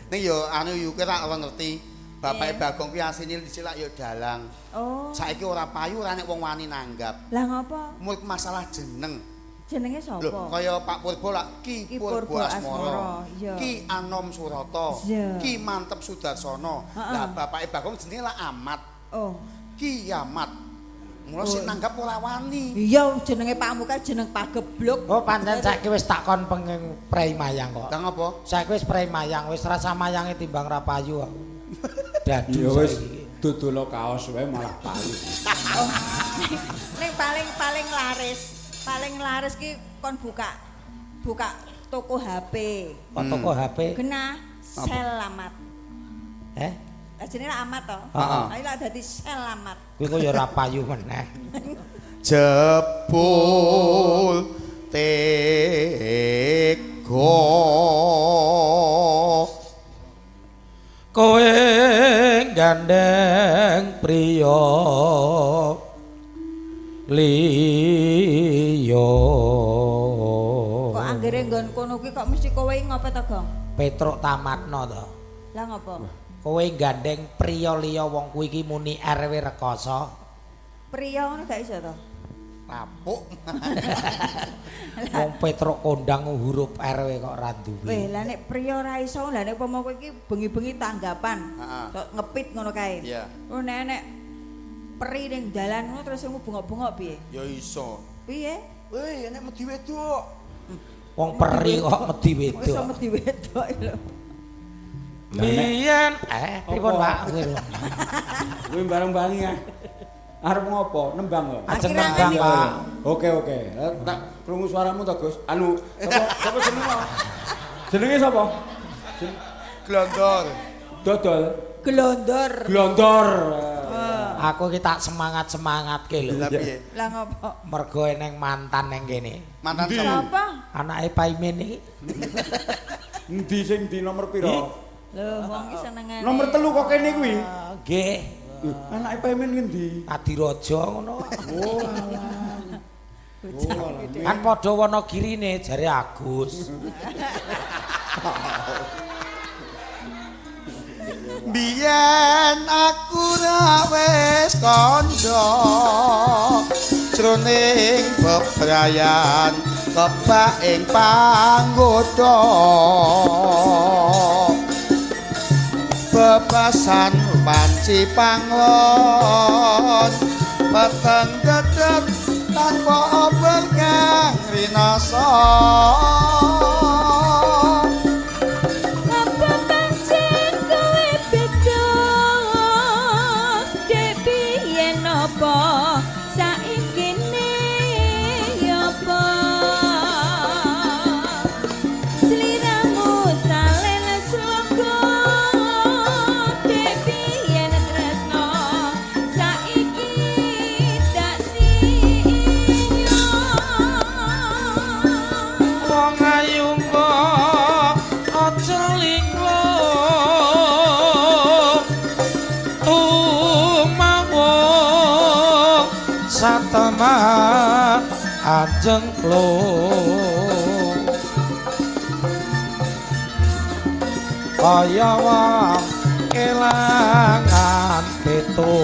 Ning yo anu yo kira ora ngerti. Bapake Bagong kuwi asine dicilak yo dalang. Oh. Saiki ora payu ora nek wong wani nanggap. Lah ngopo? Mulih masalah jeneng. Jenenge sapa? Lho, kaya Pak Purbo lak Ki Purbo Asmara, Ki Anom Surata, Ki Mantep Sudarsono. Lah bapake Bagong jenenge lak Amat. Oh. Ki Amat. Mula sing nanggap ora wani. Iya jenenge Pak Muka jeneng Pagebluk. Oh pancen saiki wis takon pengen prei mayang kok. Lah ngopo? Saiki wis prei mayang, wis rasa mayange timbang ra payu aku. Dadu Ya wis dodol kaos wae malah payu. Ning paling laris ki kon buka toko HP. Toko HP. Genah Selamat. Lah jenenge Amat to. Ayo lak dadi Selamat. Kuwi kok ya ora payu meneh. Jebul tega kowe gandeng priya liya kok anggere nggon kono kuwi kok mesti kowe ngopo to, Gong? Petruk tamatno to. Lah ngopo? Kowe gandeng priya liya wong kuwi iki muni RW Rekoso. Priya ngono gak iso to? tapuk wong Petruk kondang huruf RW kok ra duwe. Weh, lah nek priya ora iso, lah nek umpama kowe iki bengi-bengi tanggapan. Kok ngepit ngono kae. Iya. Oh nek peri ning dalan ngono terus mu bengok-bengok piye? Ya iso. Piye? Weh, nek medhi wedok. Wong peri kok medhi Iso wedok. medhi wedok lho. Biyen pripun Pak? Kuwi bareng-bareng ya. Arep ngopo? Nembang kok. Ajeng Akhirnya nembang ini, Pak. Oke. Tak krungu suaramu to, Gus. Anu, sapa jenenge? Jenenge sapa? Glondor. Dodol. Glondor. Aku iki tak semangat-semangatke lho. Lah piye? Lah ngopo? Mergo eneng mantan neng kene. Mantan Ndi? sama. Apa? Anake Paimin iki. Endi sing di nomor piro? Lho, wong iki senengane. Nomor 3 kok kene kuwi. Nggih, Anake Pemen ngendi? Adiraja ngono. Oh, alah. Kan padha Wonogirine jare Agus. Biyen aku ra wis kandha jroning bebrayan kebak ing panggoda bebasan panci panglon peteng dedep tanpa obeng kang rinasa Apa pancen kowe beda dek biyen apa saiki ne apa sliramu salen slogo dek biyen tresno saiki tak siyo Wong ayu kok aja linglung tumawung satama ajeng klung kaya wong kelangan petu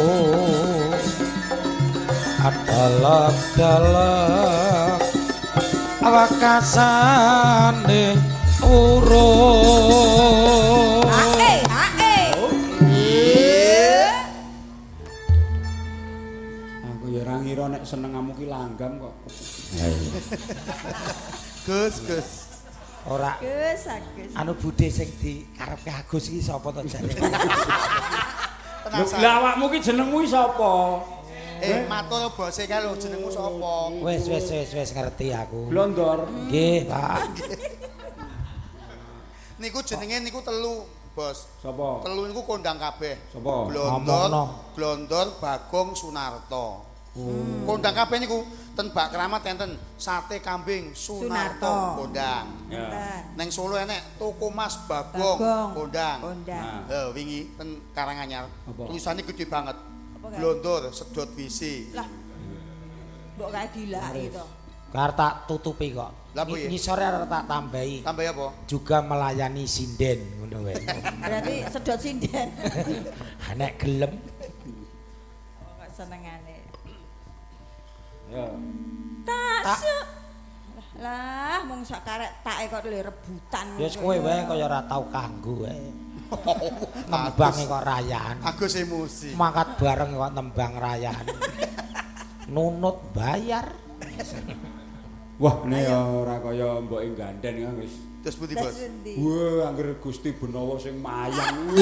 adalek-dalek wakasane urung Hae. Aku ya ora ngira nek senengamu ki langgam kok. Gus ora Gus. anu budhe sing dikarepke Agus iki sapa to jane Lah awakmu ki jenengmu ki sapa? matur bose kae lho jenengmu sapa wis ngerti aku Glondor. nggih Pak niku jenenge niku telu bos Sapa? telu niku kondang kabeh Sapa? Glondor Bagong Sunarto kondang kabeh niku ten Bak Kramat enten sate kambing Sunarto kondang Ya. neng Solo enek toko Mas Bagong kondang Kondang. wingi ten Karanganyar Apa? tulisane gede banget Apa kae? Glondor sedot wisi Lah. Mbok kae dilaki to. Kar tak tutupi kok. Lah, Bu, ya? Ngisore arep tak tambahi. tambah apa Juga melayani sinden ngono wae. Berarti sedot sinden. Nek gelem Kok senengane. Ya. tak Lah, mung sak karek take kok le rebutan. wis kowe wae kaya ora tau kanggo wae. Nembange kok rayaan. Agus emosi Mangkat bareng kok nembang rayaan. Nunut bayar. Wah, ini ya ora kaya mboke gandhen ya wis. terus putih bos Wah, angger Gusti Benawa sing mayang.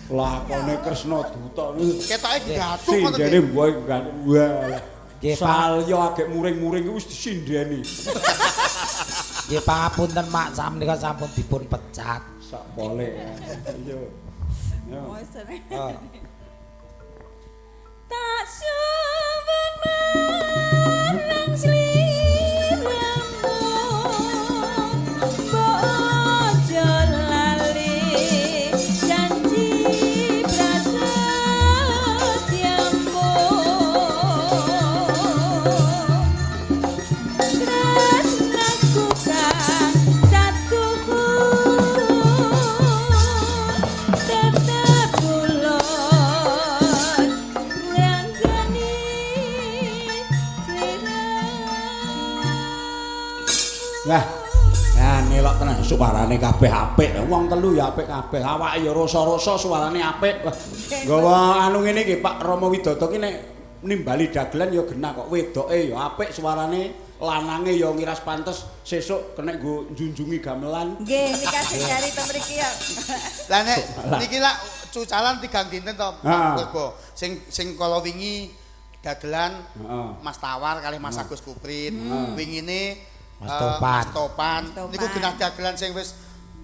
Lakone Kresna Duta niku. ketoke gatuk ngoten Sindene mboke gandhen. Wah. Nggih, Pak. Salya agek muring-muring kuwi wis disindeni. Nggih pangapunten Mak sampeyan sampun dipun pecat. Sak pole. Iya. Ya. Oh, seneng. Oh. tak suwun marang Wah, ya nelok tenan suarane kabeh apik. Wong telu ya apik kabeh. Awake ya rasa-rasa suarane apik. Wah, nggawa anu ngene iki Pak Rama Widodo ki nek nimbali dagelan ya genah kok. Wedoke ya apik suarane, lanange ya ngiras pantes sesuk kena nggo njunjungi gamelan. Nggih, nika sing jari to mriki ya. Lah nek niki lak cucalan 3 dinten to, Pak Bobo. Sing kala wingi dagelan Mas Tawar kalih Mas Agus Kuprit. Wingine Mas Topan. Niku genah dagelan sing wis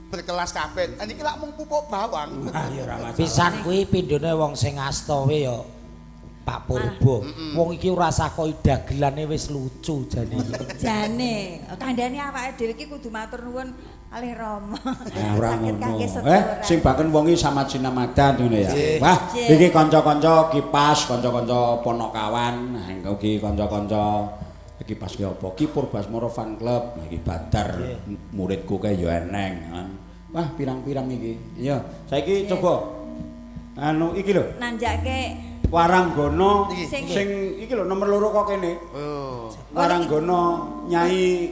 berkelas kabeh. Niki lak mung pupuk bawang. Pisan kuwi pindhone wong sing asta we ya Pak Purbo. Wong iki ora sakoi dagelane wis lucu jane. Jane, kandhane awake dhewe iki kudu matur nuwun kalih Rama. Ora ngono. Sing baken wong iki sama Cinamadan ngono ya. Wah, iki kanca-kanca kipas, kanca-kanca ponokawan, iki kanca-kanca iki pas ki apa? Ki Purbasmara Fan Club, iki Badar muridku kae ya eneng. Wah, pirang-pirang iki. Iya, saiki coba anu iki lho. Nanjake Waranggono sing iki lho nomor 2 kok kene. Oh. Waranggono Nyai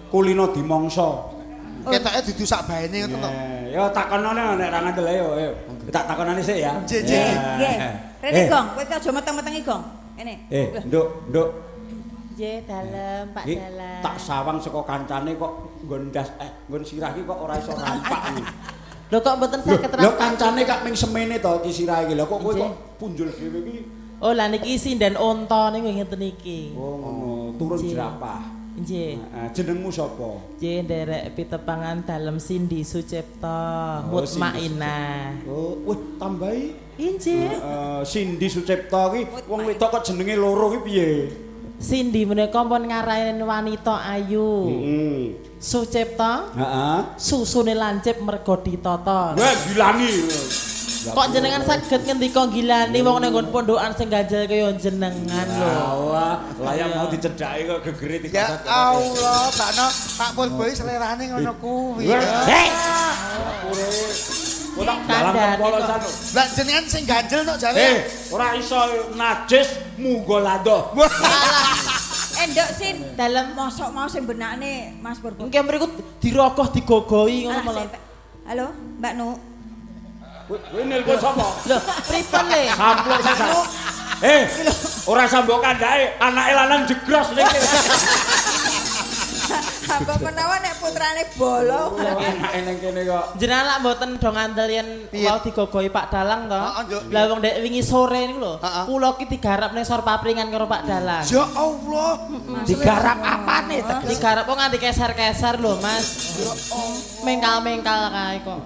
Kulino Dimongso. Ketoke dudu sak baene ngoten to. Ya takonane nek ra ngandel ayo. Tak takonane sik ya. Nggih. Nggih. Rene Gong, kowe aja meteng-metengi Gong. Kene. Nduk. Nggih, dalem, Pak Dalam. Tak sawang saka kancane kok nggon ndas nggon sirah iki kok ora iso rampak. Lho kok mboten saged Lho kancane kak ming semene to ki sirah iki. Lho kok kowe kok punjul dhewe iki. Oh, lah niki sinden unta niku ngeten iki. Oh, ngono. Turun jerapah. Nggih. Jenengmu sapa? Nggih, nderek pitepangan Dalem Sindi Sucipta Mutmainah. Oh, wih tambahi. Nggih. Sindi Sucipta ki wong wedok kok jenenge loro ki piye? Sindi menika pun ngarani wanita ayu. Sucipta? Heeh. Susune lancip mergo ditata. Wah, gilani. Kok jenengan saged ngendika gilani wong ning nggon pondokan sing ganjel kaya jenengan lho. Wah, layak mau dicedhaki kok gegere Ya Allah, Pak Purbo selerane ngono kuwi. Hei. Kok dalam polosan. Lah jenengan sing ganjel nok jare. Ora iso najis munggo lado. Endok sin Dalem mosok mau sing benakne Mas Purbo. engke mriku dirogoh digogohi ngono malah. Halo, Mbak Nu. Kowe nelpon sapa? Lho, pripun le? Samplok sasa. Ora sambok kandhake, anake lanang jegros ning kene. Apa menawa nek putrane bolo. Anake ning kene kok. Jenengan lak mboten do ngandel yen mau digogohi Pak Dalang to. Lah wong dek wingi sore niku lho, kula ki digarap ning sor papringan karo Pak Dalang. Ya Allah. Digarap apane to? Digarap kok nganti keser-keser lho, Mas. Mengkal-mengkal kae kok.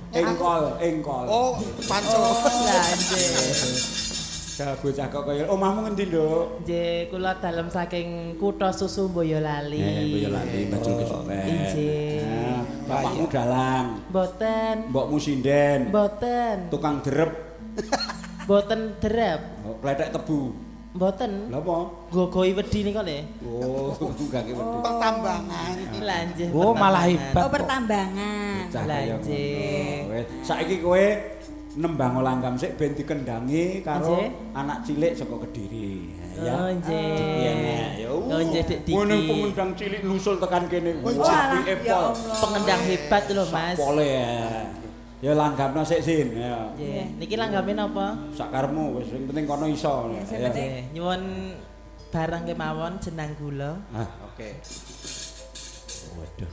Engkol. Oh, panco. Lah nggih. Dah bocah kok kaya omahmu ngendi, Nduk? Nggih, kula dalem saking Kutha Susu Boyolali. Boyolali Bajul Kesupen. Nggih. Bapakmu dalang. Mboten. Mbokmu sinden. Mboten. Tukang derep. Mboten derep. Klethek tebu. Mboten. Lha apa? Gogohi wedi nika lho. Oh, tunggake wedi. Pertambangan. Lah nggih. Oh, malah hebat. Oh, pertambangan. Lah nggih. Saiki kowe nembang langgam sik ben dikendangi karo anak cilik saka Kediri. Oh nggih. Ya. Oh nggih Dik Diki. Ngono pemendang cilik nusul tekan kene. Walah, ya Allah. Pengendang hebat lho Mas. Pole ya. Ya langgamno sik Sin. Ya. Nggih. Niki langgame napa? Sakarmu wis sing penting kono iso. Ya. Nggih. Nyuwun barang kemawon jenang gula. Oke. Waduh.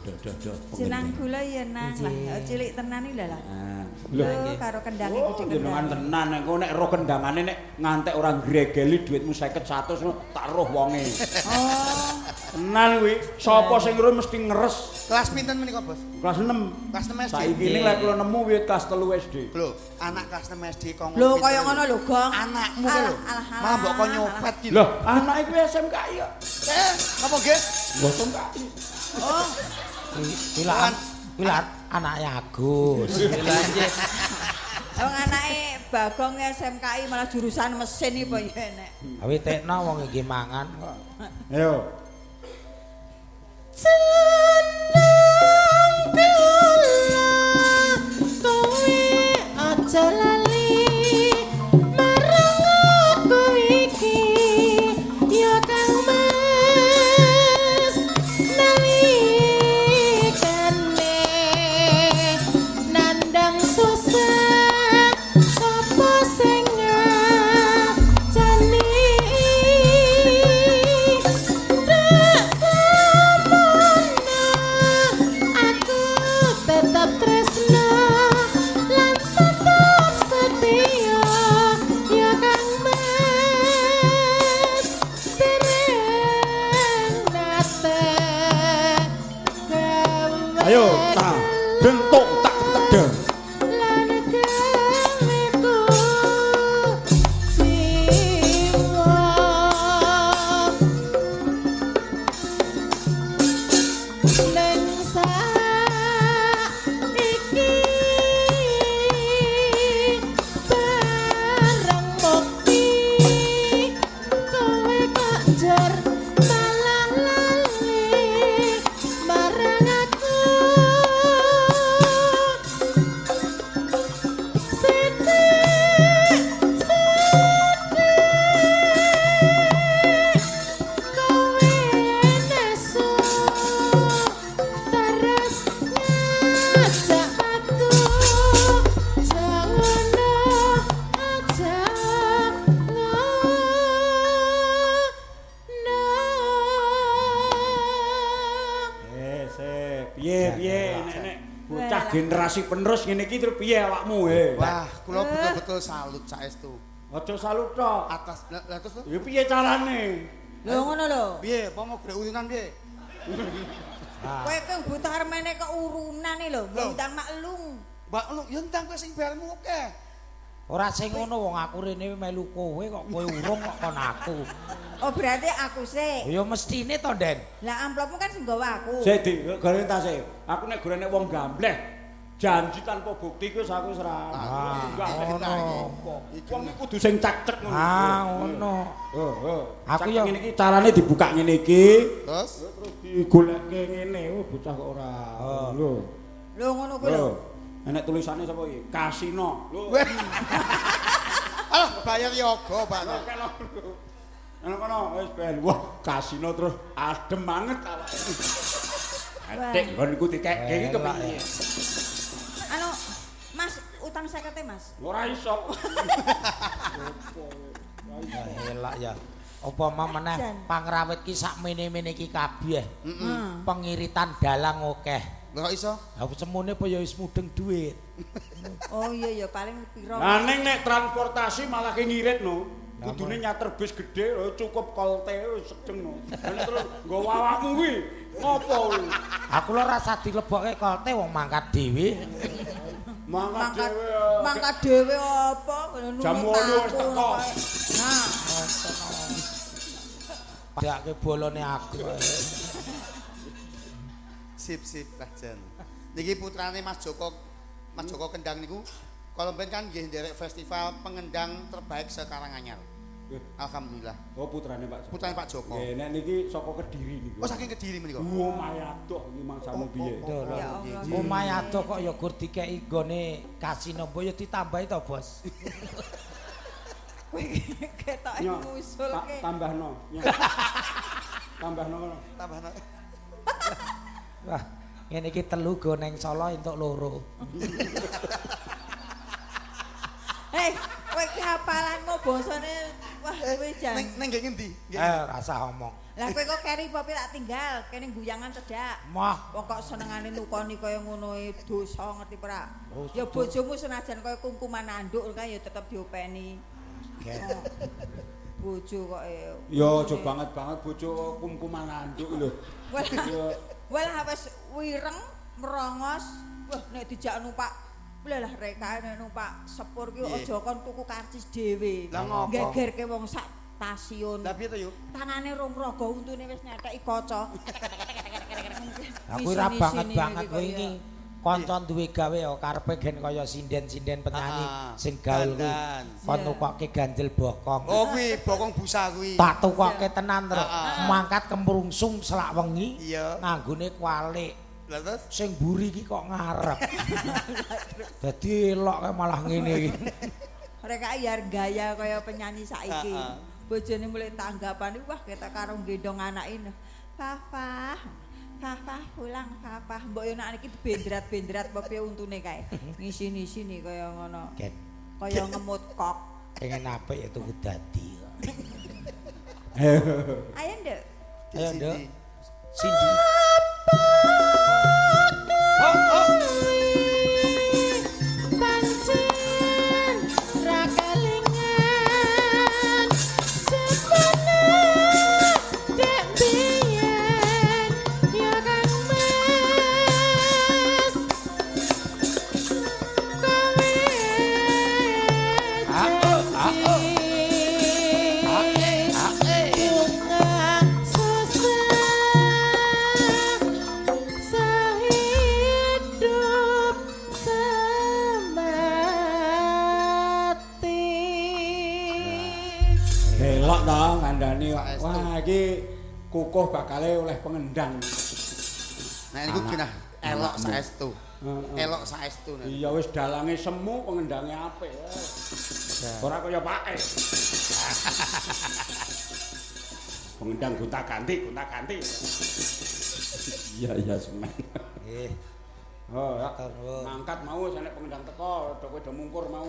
Jenang gula ya nang lah. Cilik tenan iki lho lah. Lho Karo kendange gede jenengan tenan nek nek roh kendangane nek ngantek ora gregeli dhuwitmu 50 100 tak roh wonge. Oh. Tenan kuwi, sapa sing roh mesti ngeres. Kelas pinten menika, Bos? Kelas 6. Kelas 6 SD. Saiki ini lek kula nemu wiwit kelas 3 SD. Lho, anak kelas 6 SD kok Lho kaya ngono lho, Gong. Anakmu ki lho. Malah mbok kok nyopet ki. Lho, anak iki SMKI ya. Apa nggih? Mboten SMKI. Oh. Pilar anaknya Agus. Wong anake Bagong SMKI malah jurusan mesin iki apa ya nek. Awi tekno wong iki mangan kok. Ayo. Seneng kula kowe aja lali marang aku iki ya Kang Mas nalikane nandang susah sapa sing ngajani tetap tresno lan tetap setia ya Kang Mas dereng nate gawe Ayo, ta. Bentuk tak teder. lan gaweku jiwa neng saiki bareng bukti kowe kok njar malah lali marang aku kowe nesu terus ngajak aku jangan aja Piye nek bocah generasi penerus ngene iki terus piye awakmu Wah, kula betul-betul salut saestu. Aja salut tok. Atas lah terus Ya piye carane? Lho ngono lho. piye? Apa mau grek urunan piye? Kowe keng butuh armene keurunan iki lho, ngundang maklung. Mbak lu yo entang kowe sing bayarmu akeh. Ora sing ngono wong aku rene melu kowe kok kowe urung kok kon aku. Oh berarti aku sih. Ya mestine to, Den. Lah amplopmu kan sing gawe aku. Sik Dik, goreng tase. Aku nek gorene wong gambleh janji tanpa bukti ku aku wis ora. ngono. Wong iki kudu sing cak-cek ngono. Ngono. Aku ya ngene iki carane dibuka ngene iki. Terus Digolekke ngene, bocah kok ora. Lho. Lho ngono kuwi lho. Enek tulisannya sapa iki? Kasino. Lho. alah bayar yoga, Pak. Ana kono wis ben. Wah, kasino terus adem banget awake. Atik nggonku dikek iki kepiye? Anu Mas utang 50 Mas. Ora iso. Elak ya. Apa meneh pangrawit ki sakmene-mene iki kabeh. Pengiritan dalang akeh. Lha iso? Lah semune apa ya wis mudeng dhuwit. Oh iya ya paling piro. Lah ning nek transportasi malah ki ngiritno. Kudune nyater bis gedhe cukup kolte sedeng no. Lah terus nggo awakmu kuwi ngopo kuwi? Aku lho rasa dilebokke kolte wong mangkat dhewe. Mangkat dhewe apa? Jam 8 wis teko. Nah, Padake bolone aku. Sip Pak Jan. Niki putrane Mas Joko Kendang niku kalau ben kan nggih nderek festival pengendang terbaik sekaranganyar. Alhamdulillah. Oh putrane Pak Joko. Putrane Pak Joko. Nggih, nek niki saka Kediri niku. Oh saking Kediri menika. Omahe adoh iki mangsamu piye? Omahe adoh kok ya gur dikeki gone kasino mbok ya ditambahi to, Bos. kowe ketoke ngusulke. Tambahno. Tambahno ngono. Tambahno. Wah, ngene iki telu go ning Solo entuk loro. Hei, kowe ki hafalanmu basane wah kowe jan. Ning ngendi? Rasa omong. Lah kowe kok keri popi tak tinggal kene guyangan cedak. Mah, Wong kok senengane nukoni kaya ngono dosa ngerti ora? Oh, Ya bojomu senajan kaya kungkuman anduk kan ya tetep diopeni. Bojo kok Ya aja banget bojo kumkuman anduk lho. Walah wis wireng merongos. Wah nek dijak numpak lah rekae nek numpak sepur ki aja kon tuku karcis dhewe. Gegerke wong sak stasiun. Lah piye to yo? Tangane rong raga untune wis nyetheki kaca. Aku ora banget kowe iki. Kanca duwe gawe ya karepe gen kaya sinden-sinden penyanyi sing gaul kuwi. Kon tukokke ganjel bokong. Oh kuwi bokong busa kuwi. Tak tukokke tenan terus. Mangkat kemrungsung selak wengi nganggone kwalik. Lah terus sing mburi iki kok ngarep. Dadi elok malah ngene iki. Mereka ya gaya kaya penyanyi saiki. Bojone mulai tanggapan wah ketok karo gendong anake. Papa pulang papa. Mbok yo nek iki bendrat-bendrat pepe untune kae. Ngisi-ngisi kaya ngono. Kaya ngemut kok. Pengen apik ya tuku dadi. Ayo, Nduk. Ayo, Nduk. Cindy. Pancen ra kelingan sepana dek biyen ya Kang Mas Ngandani wah iki kukuh bakale oleh pengendang. Nah niku genah elok saestu. Elok saestu. Iya wis dalange semu pengendange apik. Ora kaya pake. Pengendang gonta-ganti. Iya semen. Nggih. Oh, ya. Mangkat mau nek pengendang teko, kowe do mungkur mau.